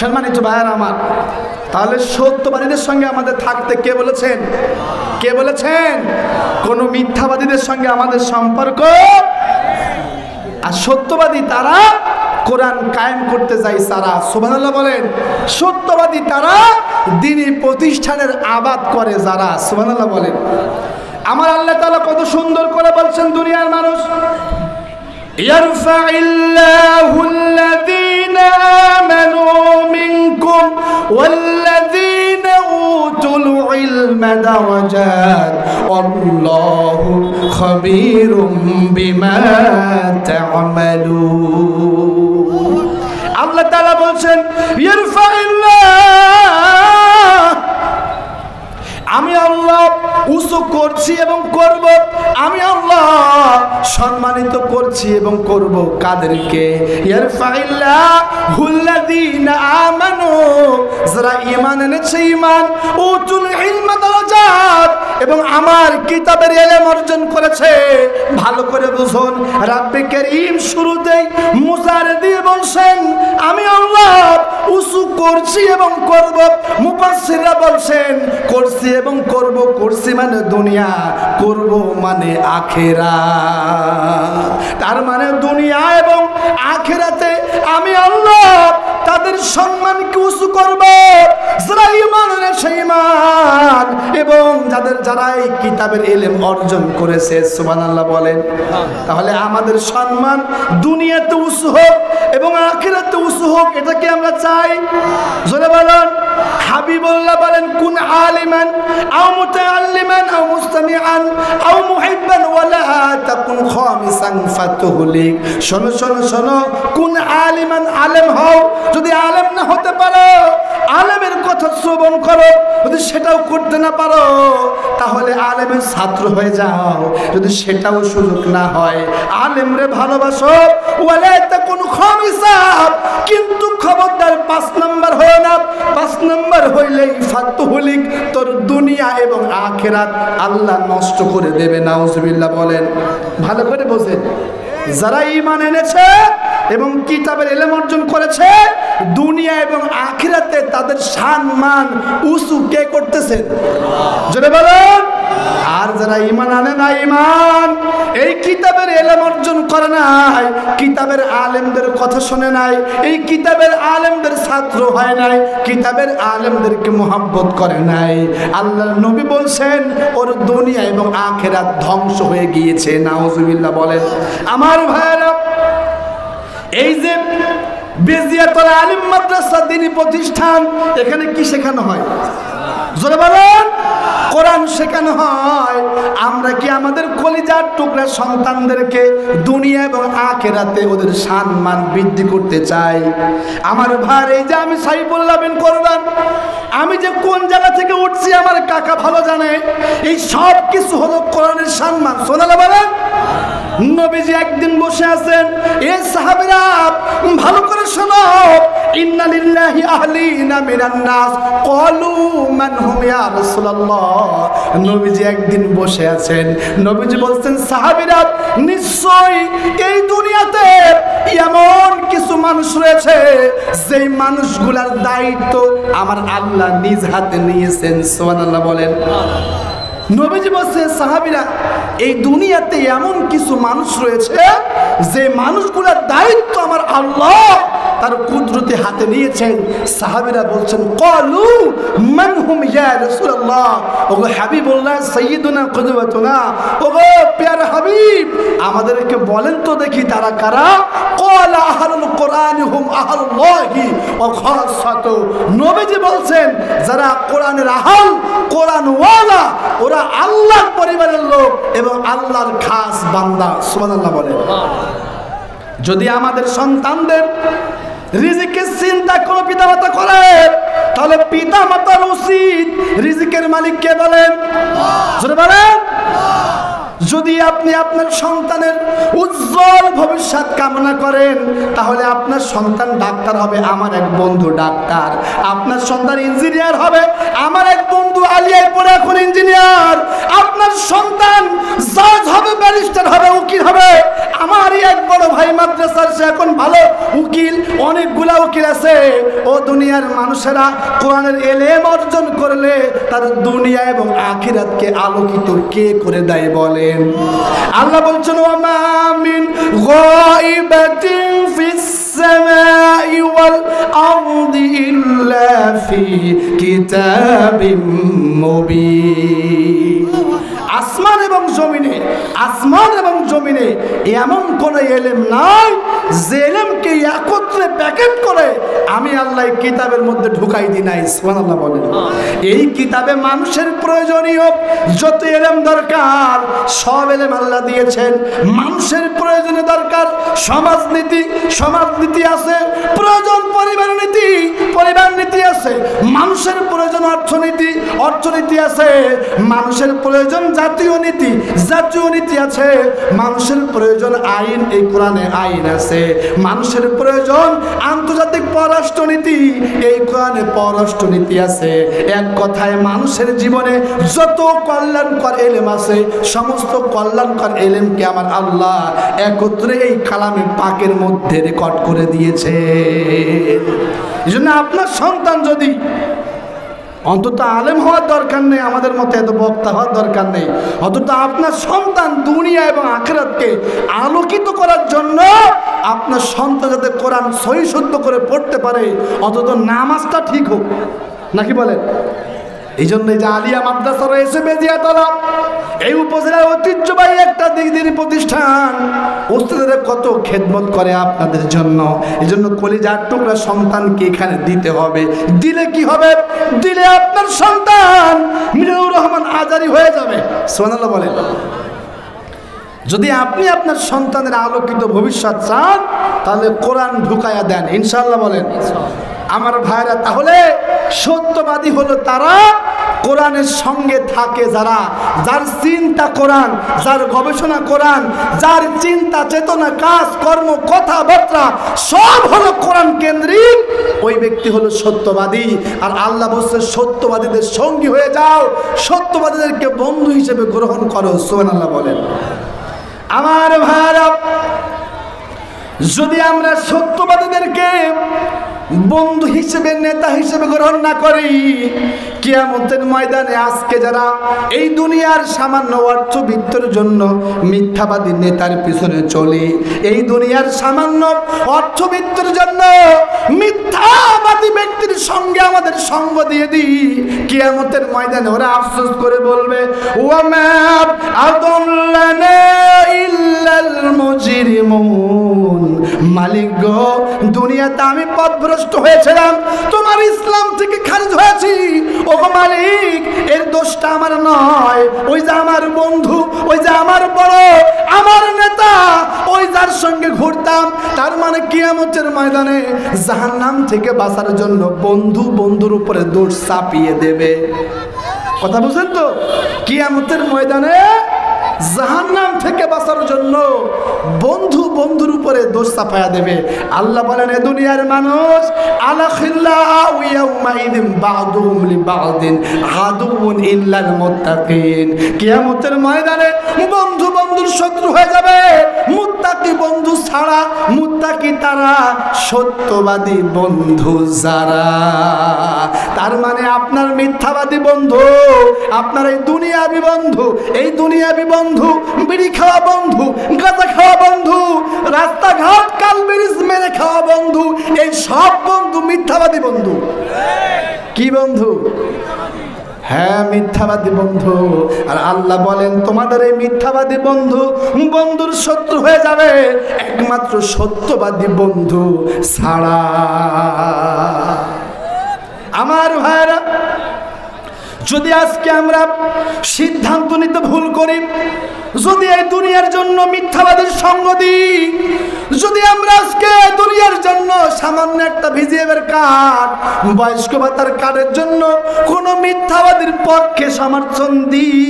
সম্মানিত ভাইয়েরা আমার, তাহলে সত্যবাদীদের সঙ্গে আমাদের থাকতে কে বলেছেন? কে বলেছেন? কোন মিথ্যাবাদীদের সঙ্গে আমাদের সম্পর্ক। আর সত্যবাদী তারা কোরআন কায়েম করতে যায় তারা। সুবহানাল্লাহ বলেন। সত্যবাদী তারা দ্বীনি প্রতিষ্ঠানের আবাদ করে যারা। সুবহানাল্লাহ বলেন। আমার আল্লাহ তাআলা কত সুন্দর করে বলছেন, দুনিয়ার মানুষ ইয়ারফাইল্লাহু আল্লাযীনা আমানু মিনকুম ওয়াল্লাযীনা উতুল ইলমা দারাজাত আল্লাহু খাবীরুম বিমা তা'মালুন। আল্লাহ তাআলা বলছেন ইয়ারফাইল্লাহ, আমি আল্লাহ উঁচু করছি এবং করব, আমি আল্লাহ সম্মানিত করছি এবং করব কাদেরকে? ইয়ারফাইল্লাহুল্লাযীনা আমানু, যারা ঈমান এনেছে, ঈমান উতুল ইলমা দারাজাত, এবং আমার কিতাবের ইলম অর্জন করেছে। ভালো করে বুঝুন, রাব্বে কারীম শুরুতেই মুসার দিয়ে বলছেন আমি আল্লাহ উঁচু করছি এবং করব। মুফাসসিররা বলছেন করছি এবং করব, করছি মানে দুনিয়া, করব মানে আখিরাত। তার মানে দুনিয়া এবং আখিরাতে আমি আল্লাহ তাদের সম্মানকে উঁচু করব। যারা ঈমান এনেছে ঈমান, এবং যারা এই কিতাবের ইলম অর্জন করেছে, সুবহানাল্লাহ বলেন। তাহলে আমাদের সম্মান দুনিয়াতে উঁচু হোক এবং আখিরাতে উঁচু হোক, এটা কি আমরা চাই? জোরে বলেন। হাবিবুল্লাহ বলেন, কুন আলিমান আও মুতাআল্লিমান আও মুস্তামিআন আও মুহিব্বান ওয়ালা তাকুন খামিসান ফাতুহলিক। শোনো শোনো শোনো, কুন আলিমান, আলেম হও। যদি আলেম না হতে পারো, আলেমের কথা শ্রবণ করো। যদি সেটাও করতে না পারো, তাহলে আলেমের ছাত্র হয়ে যাও। যদি সেটাও সুযোগ না হয়, আলেমরে ভালোবাসো। ওয়ালা তাকুন খামিসা, কিন্তু খবরদার 5 নাম্বার হয় না। 5 নাম্বার হইলেই ফাতুহলিক, তোর দুনিয়া এবং আখিরাত আল্লাহ নষ্ট করে দেবে। নাউজুবিল্লাহ বলেন। ভালো করে বোঝেন, যারা ঈমান এনেছে এবং কিতাবের ইলম অর্জন করেছে, দুনিয়া এবং আখিরাতে তাদের সম্মান উঁচু কে করতেছে? জোরে বলেন। আর যারা ঈমান আনে না, ঈমান এই কিতাবের ইলম অর্জন করে নাই, কিতাবের আলেমদের কথা শুনে নাই, এই কিতাবের আলেমদের ছাত্র হয় নাই, কিতাবের আলেমদেরকে মুহাব্বত করে নাই, আল্লাহর নবী বলছেন ওর দুনিয়া এবং আখিরাত ধ্বংস হয়ে গিয়েছে। নাউজুবিল্লাহ বলেন। আমার ভাইরা, এই যে বেজিয়াতুল আলিম মাদ্রাসা দ্বীনি প্রতিষ্ঠান, এখানে কি শেখানো হয়? জোরে বলেন। কোরআন শেখানো হয়। আমরা কি আমাদের কলিজার টুকরা সন্তানদেরকে দুনিয়া এবং আখিরাতে ওদের সম্মান বৃদ্ধি করতে চাই? আমার ভাই, এই যে আমি সাইফুল্লাহ বিন কোরবান, আমি যে কোন জায়গা থেকে উঠছি আমার কাকা ভালো জানে। এই সব কিছু হলো কোরআনের সম্মান। সুবহানাল্লাহ বলেন। নবীজি একদিন বসে আছেন, এ সাহাবীরা ভালো করে শোনো, ইন্না লিল্লাহি আহলিনা মিনান নাস ক্বালু মান হুম ইয়া রাসূলুল্লাহ। নবীজি একদিন বসে আছেন, নবীজি বলছেন, সাহাবীরা নিশ্চয়ই এই দুনিয়াতে এমন কিছু মানুষ রয়েছে যেই মানুষগুলোর দায়িত্ব আমার আল্লাহ নিজ হাতে নিয়েছেন। সুবহানাল্লাহ বলেন। নবীজি বলছে, সাহাবীরা এই দুনিয়াতে এমন কিছু মানুষ রয়েছে যে মানুষগুলোর দায়িত্ব আমার আল্লাহ তার কুদরতে হাতে নিয়েছেন। সাহাবীরা বলছেন, ক্বালু মান হুম ইয়া রাসূলুল্লাহ। ওগো হাবিবুল্লাহ, সাইয়্যিদুনা কুদওয়াতুনা, ওগো প্যার হাবিব, আমাদেরকে বলেন তো দেখি তারা কারা? ক্বালা আহলুল কোরআন হুম আহলুল্লাহি ওয়া খাসাতু। নবীজি বলছেন, যারা কোরআনের আহল, কোরআনওয়ালা, ওরা আল্লাহর পরিবারের লোক এবং আল্লাহর খাস বান্দা। সুবহানাল্লাহ বলেন। যদি আমাদের সন্তানদের রিজিকের চিন্তা কোনো পিতামাতা করে, তাহলে পিতামাতার উচিত রিজিকের মালিক কে বলেন? জোরে বলেন। যদি আপনি আপনার সন্তানের উজ্জ্বল ভবিষ্যৎ কামনা করেন, তাহলে আপনার সন্তান ডাক্তার হবে, আমার এক বন্ধু ডাক্তার। আপনার সন্তান ইঞ্জিনিয়ার হবে, আমার এক বন্ধু আলিয়ায় পড়ে এখন ইঞ্জিনিয়ার। আপনার সন্তান জাজ হবে, ব্যারিস্টার হবে, উকিল হবে, আমারই এক বড় ভাই মাদ্রাসার, সে এখন ভালো উকিল, অনেকগুলা উকিল আছে। ও দুনিয়ার মানুষেরা কোরআনের ইলম অর্জন করলে তার দুনিয়া এবং আখিরাতকে আলোকিত কে করে দেয় বলেন? আল্লাহ বলছেন, ওয়া মা মিন গায়বাতিন ফিস সামাই ওয়াল আরদি ইল্লা ফি কিতাবিম মুবিন। আসমান এবং জমিনে এমন কোন ইলম নাই যে ইলমকে একত্রে প্যাকেট করে আমি আল্লাহ কিতাবের মধ্যে ঢুকাই দিই নাই। সুবহানাল্লাহ বলেন। এই কিতাবে মানুষের প্রয়োজনীয় যত ইলম দরকার সব ইলম আল্লাহ দিয়েছেন। মানুষের প্রয়োজনে দরকার সমাজনীতি আছে, প্রয়োজন পরিবার নীতি আছে, মানুষের প্রয়োজন অর্থনীতি আছে, মানুষের প্রয়োজন জাতীয় নীতি আছে, মানুষের প্রয়োজন আইন, এই কোরআনে আইন আছে, মানুষের প্রয়োজন আন্তর্জাতিক পররাষ্ট্রনীতি, এই কোরআনে পররাষ্ট্রনীতি আছে। এক কথায় মানুষের জীবনে যত কল্যাণকর ইলম আছে, সমস্ত কল্যাণকর ইলমকে আমার আল্লাহ একত্রে এই কালামে পাকের মধ্যে রেকর্ড করে দিয়েছে। এই জন্য আপনার সন্তান যদি অন্তত আলেম হওয়ার দরকার নেই, আমাদের মতো এত বক্তা হওয়ার দরকার নেই। অন্তত আপনার সন্তান দুনিয়া এবং আখিরাতকে আলোকিত করার জন্য আপনার সন্তান যাতে কোরআন সহি শুদ্ধ করে পড়তে পারে, অন্তত নামাজটা ঠিক হোক, নাকি বলেন? এই জন্য যে আলিয়া মাদ্রাসা রয়েছে বেজিয়াতলা, এই উপজেলার ঐতিহ্যবাহী একটা দিনই প্রতিষ্ঠান, ওস্তাদের কত খেদমত করে আপনাদের জন্য। এই জন্য কলিজার টুকরা সন্তানকে এখানে দিতে হবে। দিলে কি হবে? দিলে আপনার সন্তান মিজানুর রহমান আজারি হয়ে যাবে। সুবহানাল্লাহ বলেন। যদি আপনি আপনার সন্তানের আলোকিত ভবিষ্যৎ চান তাহলে কোরআন ঢুকায়া দেন, ইনশাআল্লাহ বলেন। আমার ভাইরা, তাহলে সত্যবাদী হলো তারা কোরআনের সঙ্গে থাকে যারা, যার চিন্তা কোরআন, যার গবেষণা কোরআন, যার চিন্তা চেতনা কাজ কর্ম কথাবার্তা সব হলো কোরআন কেন্দ্রিক, ওই ব্যক্তি হলো সত্যবাদী। আর আল্লাহ বলছে সত্যবাদীদের সঙ্গী হয়ে যাও, সত্যবাদীদেরকে বন্ধু হিসেবে গ্রহণ করো। সুবহানাল্লাহ বলেন। আমার ভাইরা, যদি আমরা সত্যবাদীদেরকে বন্ধু হিসেবে নেতা হিসেবে গ্রহণ না করি, কিয়ামতের ময়দানে আজকে যারা এই দুনিয়ার সামান্য অর্থবিত্তের জন্য মিথ্যাবাদী নেতার পিছনে চলে, এই দুনিয়ার সামান্য অর্থবিত্তের জন্য মিথ্যাবাদী ব্যক্তির সঙ্গে আমাদের সঙ্গ দিয়ে দিই, কিয়ামতের ময়দানে ওরা আফসোস করে বলবে, ওয়ামা আদাল্লানা ইল্লাল মুজরিমুন। মালিক গো, দুনিয়াতে আমি পথভ্রষ্ট হয়েছিলাম, তোমার ইসলাম থেকে খারিজ হয়েছি। ও মালিক, এর দোষটা আমার নয়, ওই যে আমার বন্ধু, ওই যে আমার বড়, আমার নেতা, ওই যার সঙ্গে ঘুরতাম, তার মানে কিয়ামতের ময়দানে জাহান্নাম থেকে বাঁচার জন্য বন্ধু বন্ধুর উপরে দোষ চাপিয়ে দেবে। কথা বুঝেন তো? কিয়ামতের ময়দানে জাহান্নাম থেকে বাঁচার জন্য বন্ধু বন্ধুর উপরে দোষ চাপায়া দেবে। আল্লাহ বলেন, এ দুনিয়ার মানুষ আলাখিল্লাহু ইয়াউমাইদিন বা'দুহুম লিবা'দিন আদুউন ইল্লাল মুত্তাকিন। কিয়ামতের ময়দানে বন্ধু বন্ধুর শত্রু হয়ে যাবে, মুত্তাকি বন্ধু ছাড়া। মুত্তাকি তারা, সত্যবাদী বন্ধু যারা। তার মানে আপনার মিথ্যাবাদী বন্ধু, আপনার এই দুনিয়াবি বন্ধু, এই দুনিয়াবি বন্ধু, বিড়ি খাওয়া বন্ধু, গাঁজা খাওয়া বন্ধু, রাস্তাঘাট কালবেরিজ মেরে খাওয়া বন্ধু, এই সব বন্ধু মিথ্যাবাদী বন্ধু। কি বন্ধু? হ্যাঁ, মিথ্যাবাদী বন্ধু। আর আল্লাহ বলেন, তোমাদের এই মিথ্যাবাদী বন্ধু বন্ধুর শত্রু হয়ে যাবে একমাত্র সত্যবাদী বন্ধু ছাড়া। আমার ভাইরা, যদি আজকে আমরা সিদ্ধান্ত নিতে ভুল করি, যদি এই দুনিয়ার জন্য মিথ্যাবাদীর সঙ্গ দিই, যদি আমরা আজকে দুনিয়ার জন্য সামান্য একটা ভিজিএফের কার্ড, বয়স্ক ভাতার কার্ডের জন্য কোনো মিথ্যাবাদীর পক্ষে সমর্থন দিই,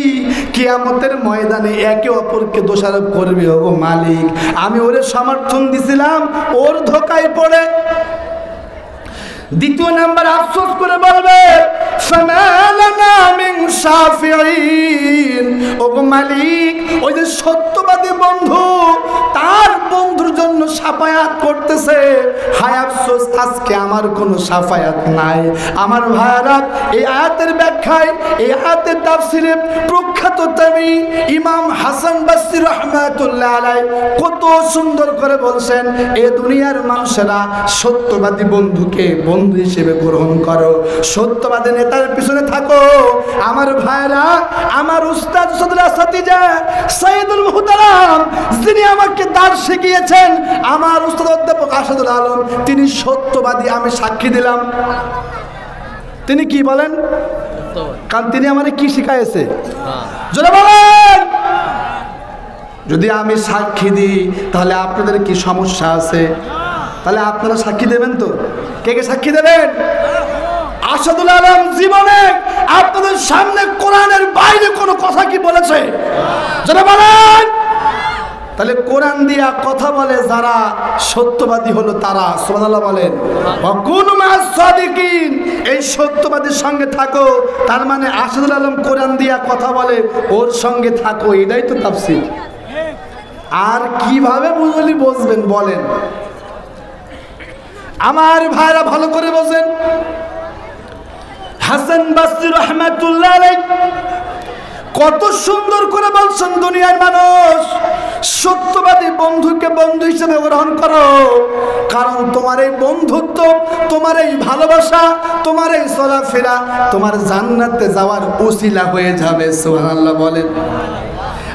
কিয়ামতের ময়দানে একে অপরকে দোষারোপ করবে, ও মালিক আমি ওরে সমর্থন দিছিলাম, ওর ধোকায় পড়ে। দ্বিতীয় নাম্বার আফসোস করে বলবে, ফামালানা মিন শাফিঈন। ওগো মালিক, ওই যে সত্যবাদী বন্ধু, তার বন্ধুর জন্য সাফায়াত করতেছে, হায় আফসোস আজকে আমার কোনো সাফায়াত নাই। আমার ভাইরা, এই আয়াতের ব্যাখ্যায়, এই আয়াতের তাফসিরে প্রখ্যাত তাবী ইমাম হাসান বসরি রাহমাতুল্লাহ আলাইহি কত সুন্দর করে বলছেন, এই দুনিয়ার মানুষেরা সত্যবাদী বন্ধুকে বন্ধু হিসেবে গ্রহণ করো, সত্যবাদী নেতার পিছনে থাকো। আমার ভাইরা, আমার উস্তাদ সদরা সাতিজা সাইদুল মুহতারাম, যিনি আমাকে দার্স শিখিয়েছেন, আমার উস্তাদ অধ্যাপক আসাদুল আলম, তিনি সত্যবাদী, আমি সাক্ষী দিলাম। তিনি কি বলেন? কারণ তিনি আমারে কি শিখাইছে জোরে বলেন। যদি আমি সাক্ষী দিই তাহলে আপনাদের কি সমস্যা আছে? তাহলে আপনারা সাক্ষী দেবেন তো? কে কে সাক্ষী দেবেন? আসাদুল আলম জীবনে আপনাদের সামনে কোরআনের বাইরে কোনো কথা কি বলেছে? যারা বলেন, তাহলে কোরআন দিয়া কথা বলে যারা সত্যবাদী হলো তারা। সুবহানাল্লাহ বলেন। ওয়াকুনু মা'আস সাদিকিন, এই সত্যবাদীর সঙ্গে থাকো। তার মানে আসাদুল আলম কোরআন দিয়া কথা বলে, ওর সঙ্গে থাকো, এটাই তো তাফসীর। আর কিভাবে বুঝবেন বলেন? আমার ভাইরা ভালো করে বোঝেন, হাসান বসরি রাহমাতুল্লাহ আলাইহি কত সুন্দর করে বলছেন, দুনিয়ার মানুষ সত্যবাদী বন্ধুকে বন্ধু হিসেবে গ্রহণ করো, কারণ তোমার এই বন্ধুত্ব, তোমার এই ভালোবাসা, তোমার এই চলাফেরা তোমার জান্নাতে যাওয়ার উসিলা হয়ে যাবে। সুবহানাল্লাহ বলেন।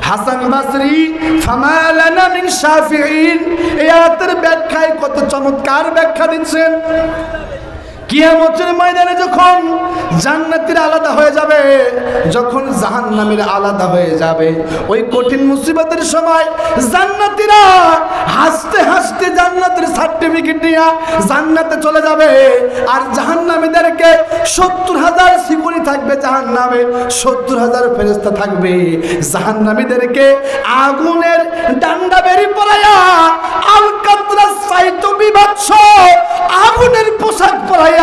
হাসান বসরি ফামা লানা মিন শাফিঈন, এই আয়াতের ব্যাখ্যায় কত চমৎকার ব্যাখ্যা দিচ্ছেন। কিয়ামতের ময়দানে যখন জান্নাতীরা আলাদা হয়ে যাবে, যখন জাহান্নামীরা আলাদা হয়ে যাবে, ওই কঠিন মুসিবতের সময় জান্নাতীরা হাসতে হাসতে জান্নাতের সার্টিফিকেট নিয়ে জান্নাতে চলে যাবে, আর জাহান্নামীদেরকে ৭০,০০০ সিকিউরি থাকবে, জাহান্নামে ৭০,০০০ ফেরেশতা থাকবে। জাহান্নামীদেরকে আগুনের ডান্ডা বেরি পরাইয়া আলকাতরাস সাইতো বিভৎস আগুনের পোশাক পরাইয়া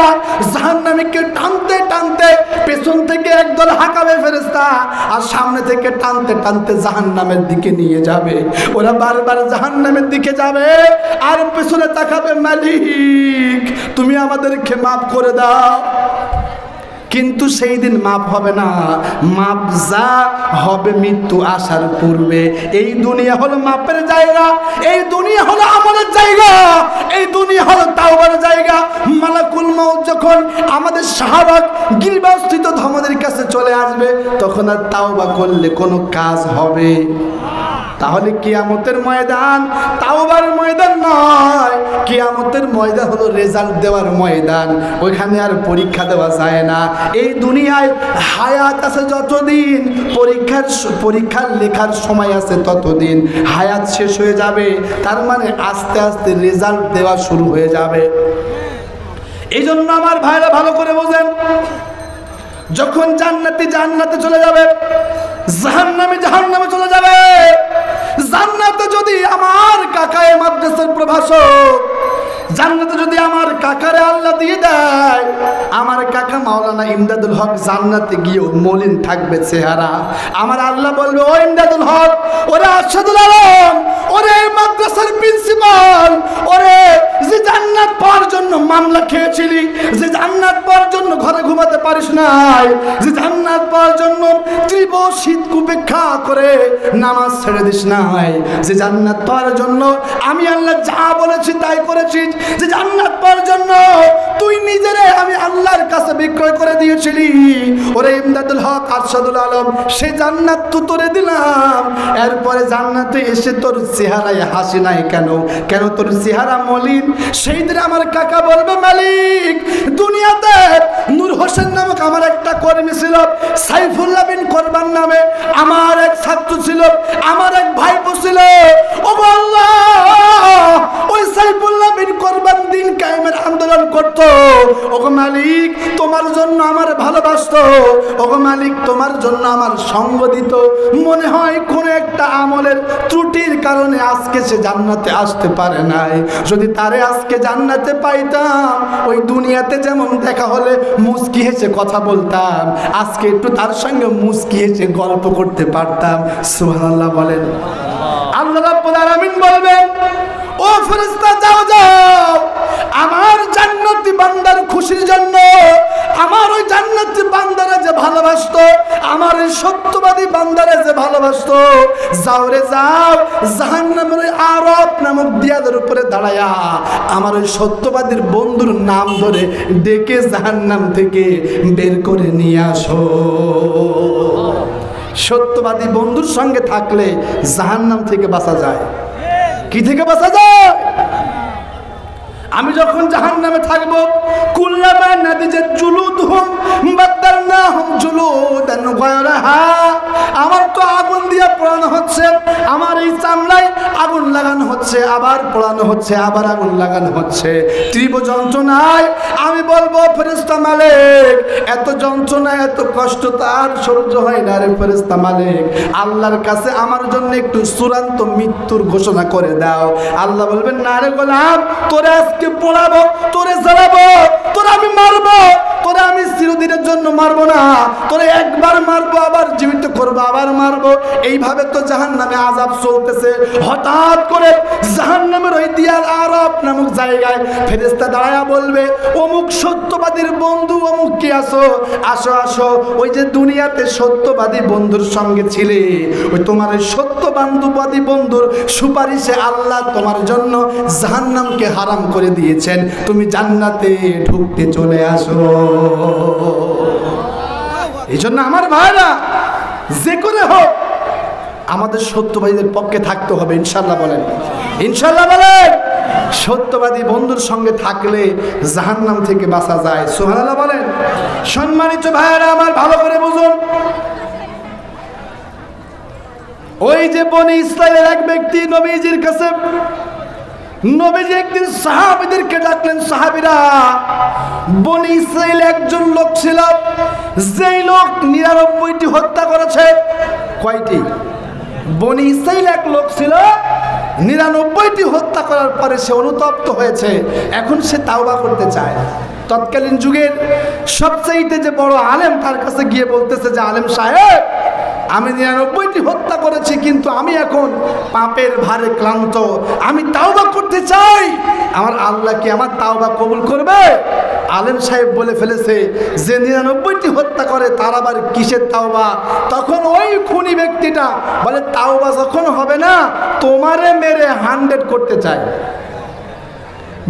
জাহান্নামীকে টানতে টানতে পেছন থেকে একদল হাঁকাবে ফেরেশতা, আর সামনে থেকে টানতে টানতে জাহান্নামের দিকে নিয়ে যাবে। ওরা বারবার জাহান্নামের দিকে যাবে আর পেছনে তাকাবে, মালিক তুমি আমাদেরকে মাফ করে দাও। কিন্তু সেই দিন মাপ হবে না, মাপ যা হবে মৃত্যু আসার পূর্বে। এই দুনিয়া হলো মাপের জায়গা, এই দুনিয়া হলো আমলের জায়গা, এই দুনিয়া হলো তাওবার জায়গা। মালাকুল মউত যখন আমাদের শাহবাগ গিরিবাস্থিত ধমদের কাছে চলে আসবে, তখন আর তাওবা করলে কোনো কাজ হবে? তাহলে কিয়ামতের ময়দান তাওবার ময়দান নয়, কিয়ামতের ময়দান হলো রেজাল্ট দেওয়ার ময়দান। ওইখানে আর পরীক্ষা দেওয়া যায় না। এই দুনিয়ায় হায়াত আছে যতদিন, পরীক্ষার লেখার সময় আছে ততদিন। হায়াত শেষ হয়ে যাবে, তার মানে আস্তে আস্তে রেজাল্ট দেওয়া শুরু হয়ে যাবে। এই জন্য আমার ভাইরা ভালো করে বোঝেন, যখন জান্নাতি জান্নাতে চলে যাবে, জাহান্নামী জাহান্নামে চলে যাবে। জান্নাতে যদি আমার কাকায়ে মাদ্রাসার প্রভাষক, জান্নাতে যদি আমার কাকারে আল্লাহ দিয়ে দেয়, আমার কাকা মাওলানা ইমদাদুল হক জান্নাতে গিয়েও মলিন থাকবে চেহারা। আমার আল্লাহ বলবে, ও ইমদাদুল হক, ওরে আরশাদুল আলম, ওরে মাদ্রাসার প্রিন্সিপাল, ওরে যে জান্নাত পাওয়ার জন্য মামলা খেয়েছিলি, যে জান্নাত পাওয়ার জন্য ঘরে ঘুমাতে পারিস নাই, যে জান্নাত পাওয়ার জন্য তীব্র শীত উপেক্ষা করে নামাজ ছেড়ে দিস নাই, যে জান্নাত পাওয়ার জন্য আমি আল্লাহ যা বলেছি তাই করেছিস, যে জান্নাত পাওয়ার জন্য তুই নিজেরে আমি আল্লাহর কাছে বিক্রয় করে দিয়েছিলি, ওরে ইমদাদুল হক আরশাদুল আলম, সে জান্নাত তো তোরে দিলাম, এরপরে জান্নাতে এসে তোর চেহারায় হাসি নাই কেন? কেন তোর চেহারা মলিন? সেই দিন আমার কাকা বলবে, মালিক দুনিয়াতে নূর হোসেন নামক আমার একটা কর্মী ছিল, সাইফুল্লাহ বিন কোরবান নামে আমার এক ছাত্র ছিল, আমার এক ভাইপো ছিল, ও আল্লাহ ওই সাইফুল্লাহ বিন কোরবান দিন কায়েমের আন্দোলন করত, ওগো মালিক তোমার জন্য আমার ভালোবাসতো, ওগো মালিক তোমার জন্য আমার সঙ্গ দিত। মনে হয় কোন একটা আমলের ত্রুটির কারণে আজকে সে জান্নাতে আসতে পারে নাই। যদি তারে আজকে জান্নাতে পাইতাম, ওই দুনিয়াতে যেমন দেখা হলে মুস্কি হেসে কথা বলতাম, আজকে একটু তার সঙ্গে মুস্কি হেসে গল্প করতে পারতাম। সুবহানাল্লাহ বলেন। আল্লাহ রাব্বুল আলামিন বলবেন, ও ফেরেশতা যাও যাও, আমার জান্নাতি বান্দার খুশির জন্য, আমার ওই জান্নাতি বান্দারা যে ভালোবাসতো, আমার এই সত্যবাদী বান্দারা যে ভালোবাসতো, যাও রে যাও, জাহান্নামের ওই আরব নামক দিয়াদের উপরে দাঁড়ায়া আমার ওই সত্যবাদীর বন্ধুর নাম ধরে ডেকে জাহান্নাম থেকে বের করে নিয়ে আসো। সত্যবাদী বন্ধুর সঙ্গে থাকলে জাহান্নাম থেকে বাঁচা যায়। কি থেকে বাঁচা যায়? আমি যখন জাহান্নামে থাকবো, কুল্লামা নাদিজাত জুলুদুহুম বাদদালনাহুম জুলুদান গায়রাহা, আমার তো আগুন দিয়ে পোড়ানো হচ্ছে, আমার এই চামড়ায় আগুন লাগানো হচ্ছে, আবার পোড়ানো হচ্ছে, আবার আগুন লাগানো হচ্ছে, তীব্র যন্ত্রণায় আমি বলবো, ফেরেশতা মালিক এত যন্ত্রণা এত কষ্ট তার সহ্য হয় না রে ফেরেশতা মালিক, আল্লাহর কাছে আমার জন্য একটু চূড়ান্ত মৃত্যুর ঘোষণা করে দাও। আল্লাহ বলবেন, না রে গোলাম, তোরে আজকে পোড়াবো, তোরে জ্বালাবো, তোরে আমি মারবো, তোরে আমি চির চিরদিনের জন্য মারবো না, তোরে একবার মারবো আবার জীবিত করবো আবার মারবো, এইভাবে তো জাহান্নামে আযাব চলতেছে। হঠাৎ করে জাহান্নামের ওই দিয়াল আরব নামক জায়গায় ফেরেশতা দাঁড়ায়া বলবে, অমুক সত্যবাদীর বন্ধু অমুক কি আসো, আসো আসো, ওই যে দুনিয়াতে সত্যবাদী বন্ধুর সঙ্গে ছিলে, ওই তোমার ওই সত্যবাদী বন্ধুর সুপারিশে আল্লাহ তোমার জন্য জাহান্নামকে হারাম করে দিয়েছেন, তুমি জান্নাতে ঢুকতে চলে আসো। এই জন্য আমার ভাইরা, যে করে হোক আমাদের সত্যবাদীদের পক্ষে থাকতে হবে, ইনশাল্লাহ বলেন, ইনশাল্লাহ বলেন। সত্যবাদী বন্ধুর সঙ্গে থাকলে জাহান্নাম থেকে বাঁচা যায়, সুবহানাল্লাহ বলেন। সম্মানিত ভাইরা আমার, ভালো করে বুঝুন, ওই যে বনি ইসরায়েলের এক ব্যক্তি নবীজির কাছে, নবীজি একদিন সাহাবীদেরকে ডাকলেন, সাহাবীরা, বনি ইসরায়েল একজন লোক ছিল, যেই লোক 99টি হত্যা করেছে। কয়টি? বনি ইসরায়েল এক লোক ছিল, 99টি হত্যা করার পরে সে অনুতপ্ত হয়েছে, এখন সে তাওবা করতে চায়। তৎকালীন যুগের সবচাইতে যে বড় আলেম তার কাছে গিয়ে বলতেছে যে, আলেম সাহেব, আমি 99টি হত্যা করেছি, কিন্তু আমি এখন পাপের ভারে ক্লান্ত, আমি তাওবা করতে চাই, আমার আল্লাহ কি আমার তাওবা কবুল করবে? আলেম সাহেব বলে ফেলেছে যে 99টি হত্যা করে তার আবার কিসের তাওবা? তখন ওই খুনি ব্যক্তিটা বলে, তাওবা যখন হবে না, তোমারে মেরে 100 করতে চাই।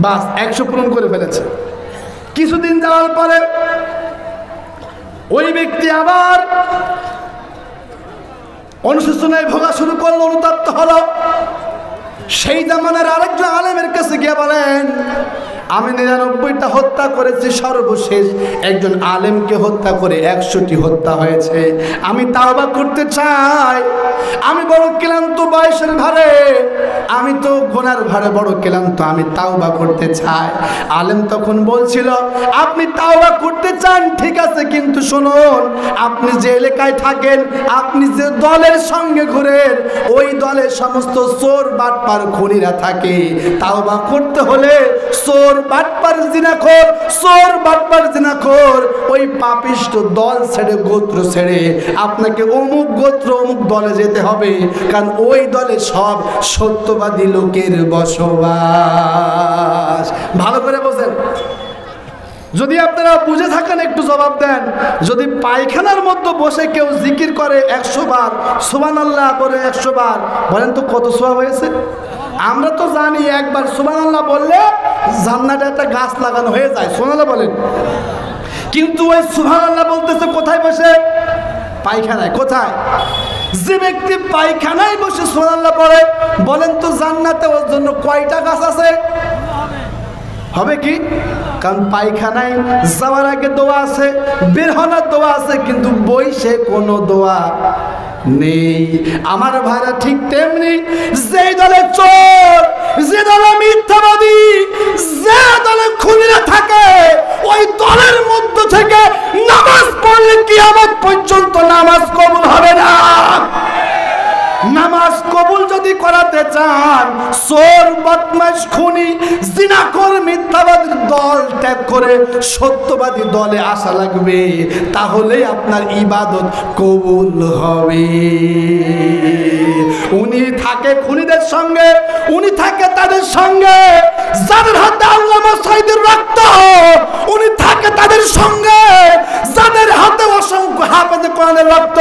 বাস 100 পূরণ করে ফেলেছে। কিছুদিন যাওয়ার পরে ওই ব্যক্তি আবার অনুশোচনায় ভোগা শুরু করলো, অনুতপ্ত হলো। সেই জামানার আরেকজন আলেমের কাছে গিয়ে বলেন, আমি 99টা হত্যা করেছি, সর্বশেষ একজন আলেমকে হত্যা করে 100টি হত্যা হয়েছে, আমি তাওবা করতে চাই, আমি বড় ক্লান্ত বয়সের ভারে, আমি তো গুনার ভারে বড় ক্লান্ত, আমি তাওবা করতে চাই। আলেম তখন বলছিল, আপনি তাওবা করতে চান ঠিক আছে, কিন্তু শুনুন, আপনি যে এলাকায় থাকেন, আপনি যে দলের সঙ্গে ঘুরেন, ওই দলের সমস্ত চোর বাটপার খুনিরা থাকে, তাওবা করতে হলে চোর বাটপার জিনাখোর, চোর বাটপার জিনাখোর ওই পাপিষ্ট দল ছেড়ে, গোত্র ছেড়ে আপনাকে অমুক গোত্র অমুক দলে যেতে হবে, কারণ ওই দলে সব সত্যবাদী লোকের বসবাস। ভালো করে বোঝেন, যদি আপনারা বুঝে থাকেন একটু জবাব দেন। যদি পায়খানার মধ্যে বসে কেউ জিকির করে 100 বার, সুবহানাল্লাহ করে 100 বার, বলেন তো কত সওয়াব হয়েছে? আমরা তো জানি একবার সুবহানাল্লাহ বললে জান্নাতে একটা গাছ লাগানো হয়ে যায়, সুবহানাল্লাহ বলেন। কিন্তু ওই সুবহানাল্লাহ বলতেছে কোথায় বসে? পায়খানায়। কোথায়? যে ব্যক্তি পায়খানায় বসে সুবহানাল্লাহ পড়ে, বলেন তো জান্নাতে ওর জন্য কয়টা গাছ আছে? হবে কি? কারণ পায়খানায় যাওয়ার আগে দোয়া আছে, বের হওয়ার দোয়া আছে, কিন্তু বইসে কোনো দোয়া নেই। আমার ভাইরা ঠিক তেমনি, যে দলে চোর, যে দলে মিথ্যাবাদী, যে দলে খুনিরা থাকে, ওই দলের মধ্য থেকে নামাজ পড়লে কিয়ামত পর্যন্ত নামাজ কবুল হবে না। নামাজ কবুল যদি করাতে চান, চোর, বদমাশ, খুনি, জিনাখোর, মিথ্যাবাদীর দল ত্যাগ করে সত্যবাদী দলে আসা লাগবে, তাহলেই আপনার ইবাদত কবুল হবে। উনি থাকে খুনিদের সঙ্গে, উনি থাকে তাদের সঙ্গে যাদের হাতে আল্লামা সাঈদীর রক্ত, উনি থাকে তাদের সঙ্গে যাদের হাতে অসংখ্য হাফেজে কোরআনের রক্ত,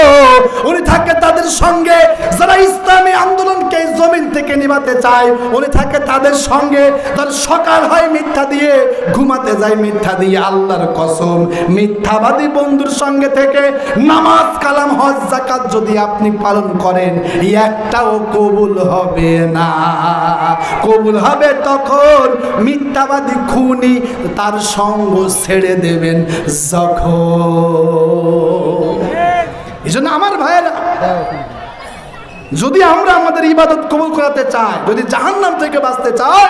উনি থাকে তাদের সঙ্গে যারা ইসলামী আন্দোলনকে জমিন থেকে নিভাতে চায়, উনি থাকে তাদের সঙ্গে তার সকাল হয় মিথ্যা দিয়ে, ঘুমাতে যায় মিথ্যা দিয়ে। আল্লাহর কসম, মিথ্যাবাদী বন্ধুর সঙ্গে থেকে নামাজ, কালাম, হজ, যাকাত যদি আপনি পালন করেন, একটাও কবুল হবে না। কবুল হবে তখন মিথ্যাবাদী খুনি তার সঙ্গ ছেড়ে দেবেন যখন। এই জন্য আমার ভাইয়েরা, যদি আমরা আমাদের ইবাদত কবুল করাতে চাই, যদি জাহান্নাম থেকে বাঁচতে চাই,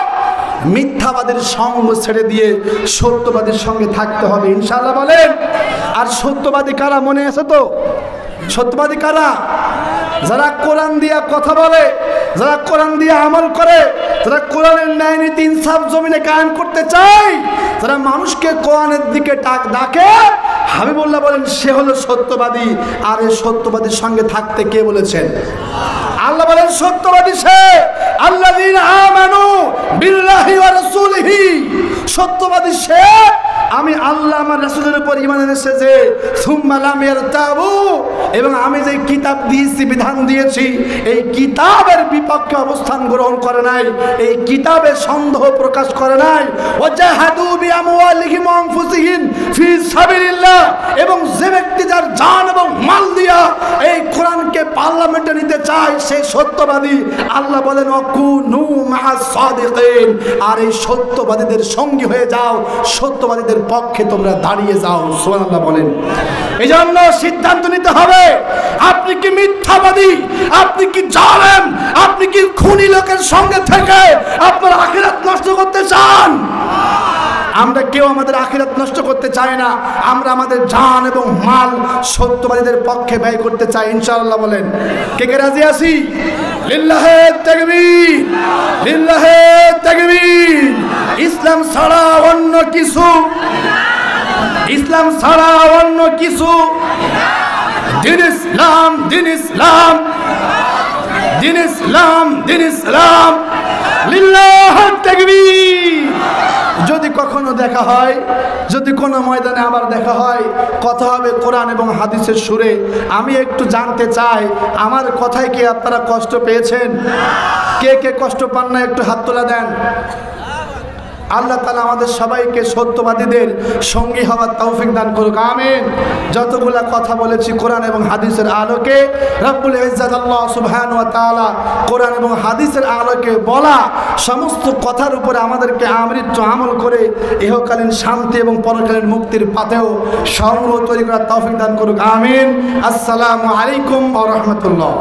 মিথ্যাবাদীর সঙ্গ ছেড়ে দিয়ে সত্যবাদীর সঙ্গে থাকতে হবে, ইনশাআল্লাহ বলেন। আর সত্যবাদী কারা মনে আছে তো? সত্যবাদী কারা? যারা কোরআন দিয়া কথা বলে, যারা কোরআন দিয়ে আমল করে, যারা কোরআনের ন্যায় নীতি ইনসাফ জমিনে কায়েম করতে চায়, যারা মানুষকে কোরআনের দিকে ডাকে, হাবিবুল্লাহ বলেন সে হলো সত্যবাদী। আর এই সত্যবাদীর সঙ্গে থাকতে কে বলেছেন? আল্লাহ বলেন সত্যবাদী সে আল্লাযীনা আমানু বিল্লাহি ওয়া রাসূলিহি। সত্যবাদী সে আমি আল্লাহ আমার রাসূলের উপর ঈমান এনেছে যে সুম্মা লাম ইয়ারতাবু, এবং আমি যে কিতাব দিয়েছি, বিধান দিয়েছি, এই কিতাবের বিপক্ষে অবস্থান গ্রহণ করে নাই, এই কিতাবে সন্দেহ প্রকাশ করে নাই। ওয়াজাহাদু বিআমওয়ালিহিম ওয়া আনফুসিহিম ফি সাবিলিল্লাহ, এবং যে ব্যক্তি যার জান এবং মাল দিয়া এই কোরআনকে পার্লামেন্টে নিতে চায় সে সত্যবাদী। আল্লাহ বলেন ওয়াকুনু মাআস সাদিকিন, আর এই সত্যবাদীদের সঙ্গী হয়ে যাও, সত্যবাদীদের পক্ষে তোমরা দাঁড়িয়ে যাও। সুবহানাল্লাহ বলেন। এই জন্য সিদ্ধান্ত নিতে হবে, আপনি কি মিথ্যাবাদী, আপনি কি জালেম, আপনি কি খুনি লোকের সঙ্গে থেকে আপনার আখিরাত নষ্ট করতে চান? আমরা কেউ আমাদের আখিরাত নষ্ট করতে চাই না, আমরা আমাদের জান এবং মাল সত্যবাদীদের পক্ষে ব্যয় করতে চাই ইনশাআল্লাহ। বলেন কে কে রাজি আছি? লিল্লাহে তাকবীর, লিল্লাহে তাকবীর। ইসলাম ছাড়া অন্য কিছু, ইসলাম ছাড়া অন্য কিছু, দিন ইসলাম, দিন ইসলাম, দিন ইসলাম, দিন ইসলাম। লিল্লাহে তাকবীর। যদি কখনো দেখা হয়, যদি কোনো ময়দানে আবার দেখা হয়, কথা হবে কোরআন এবং হাদিসের সুরে। আমি একটু জানতে চাই আমার কথায় কি আপনারা কষ্ট পেয়েছেন? কে কে কষ্ট পান না একটু হাত তোলা দেন। আল্লাহ তাআলা আমাদের সবাইকে সত্যবাদীদের সঙ্গী হওয়ার তৌফিক দান করুক, আমিন। যতগুলা কথা বলেছি কোরআন এবং হাদিসের আলোকে, রব্বুল ইজ্জত আল্লাহ সুবহানাহু ওয়া তাআলা কোরআন এবং হাদিসের আলোকে বলা সমস্ত কথার উপরে আমাদেরকে আমৃত্যু আমল করে ইহকালীন শান্তি এবং পরকালীন মুক্তির পাথেও সংগ্রহ তৈরি করার তৌফিক দান করুক, আমিন। আসসালামু আলাইকুম ওয়া রাহমাতুল্লাহ।